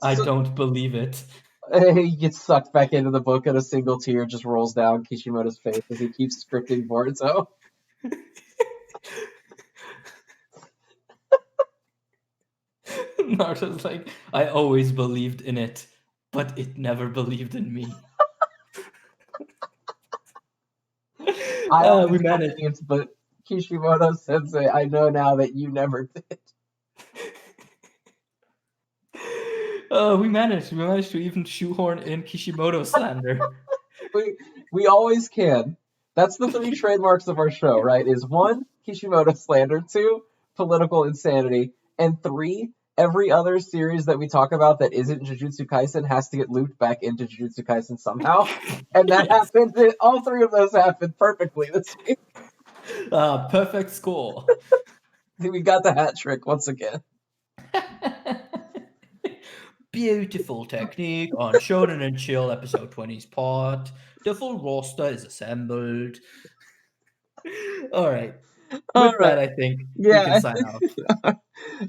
I So, don't believe it." he gets sucked back into the book, and a single tear just rolls down Kishimoto's face as he keeps scripting Boruto. Naruto's like, "I always believed in it, but it never believed in me." I We always managed. believed, but Kishimoto Sensei, I know now that you never did. We managed. We managed to even shoehorn in Kishimoto slander. We we always can. That's the 3 trademarks of our show, right? Is 1, Kishimoto slander, 2, political insanity, and 3, every other series that we talk about that isn't Jujutsu Kaisen has to get looped back into Jujutsu Kaisen somehow. And that Yes. happened, all 3 of those happened perfectly this week. Perfect score. We got the hat trick once again. Beautiful technique on Shonen and Chill episode 20's part. The full roster is assembled. All right. All With right. that, I think we can Yeah. sign off.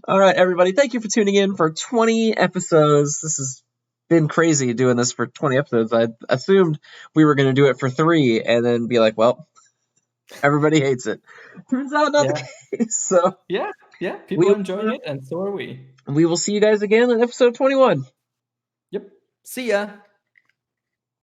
All right, everybody. Thank you for tuning in for 20 episodes. This has been crazy doing this for 20 episodes. I assumed we were going to do it for 3 and then be like, well, everybody hates it. Turns out not the Yeah. case. So Yeah. Yeah. People we are enjoying it, and so are we. we will see you guys again in episode 21. Yep. See ya.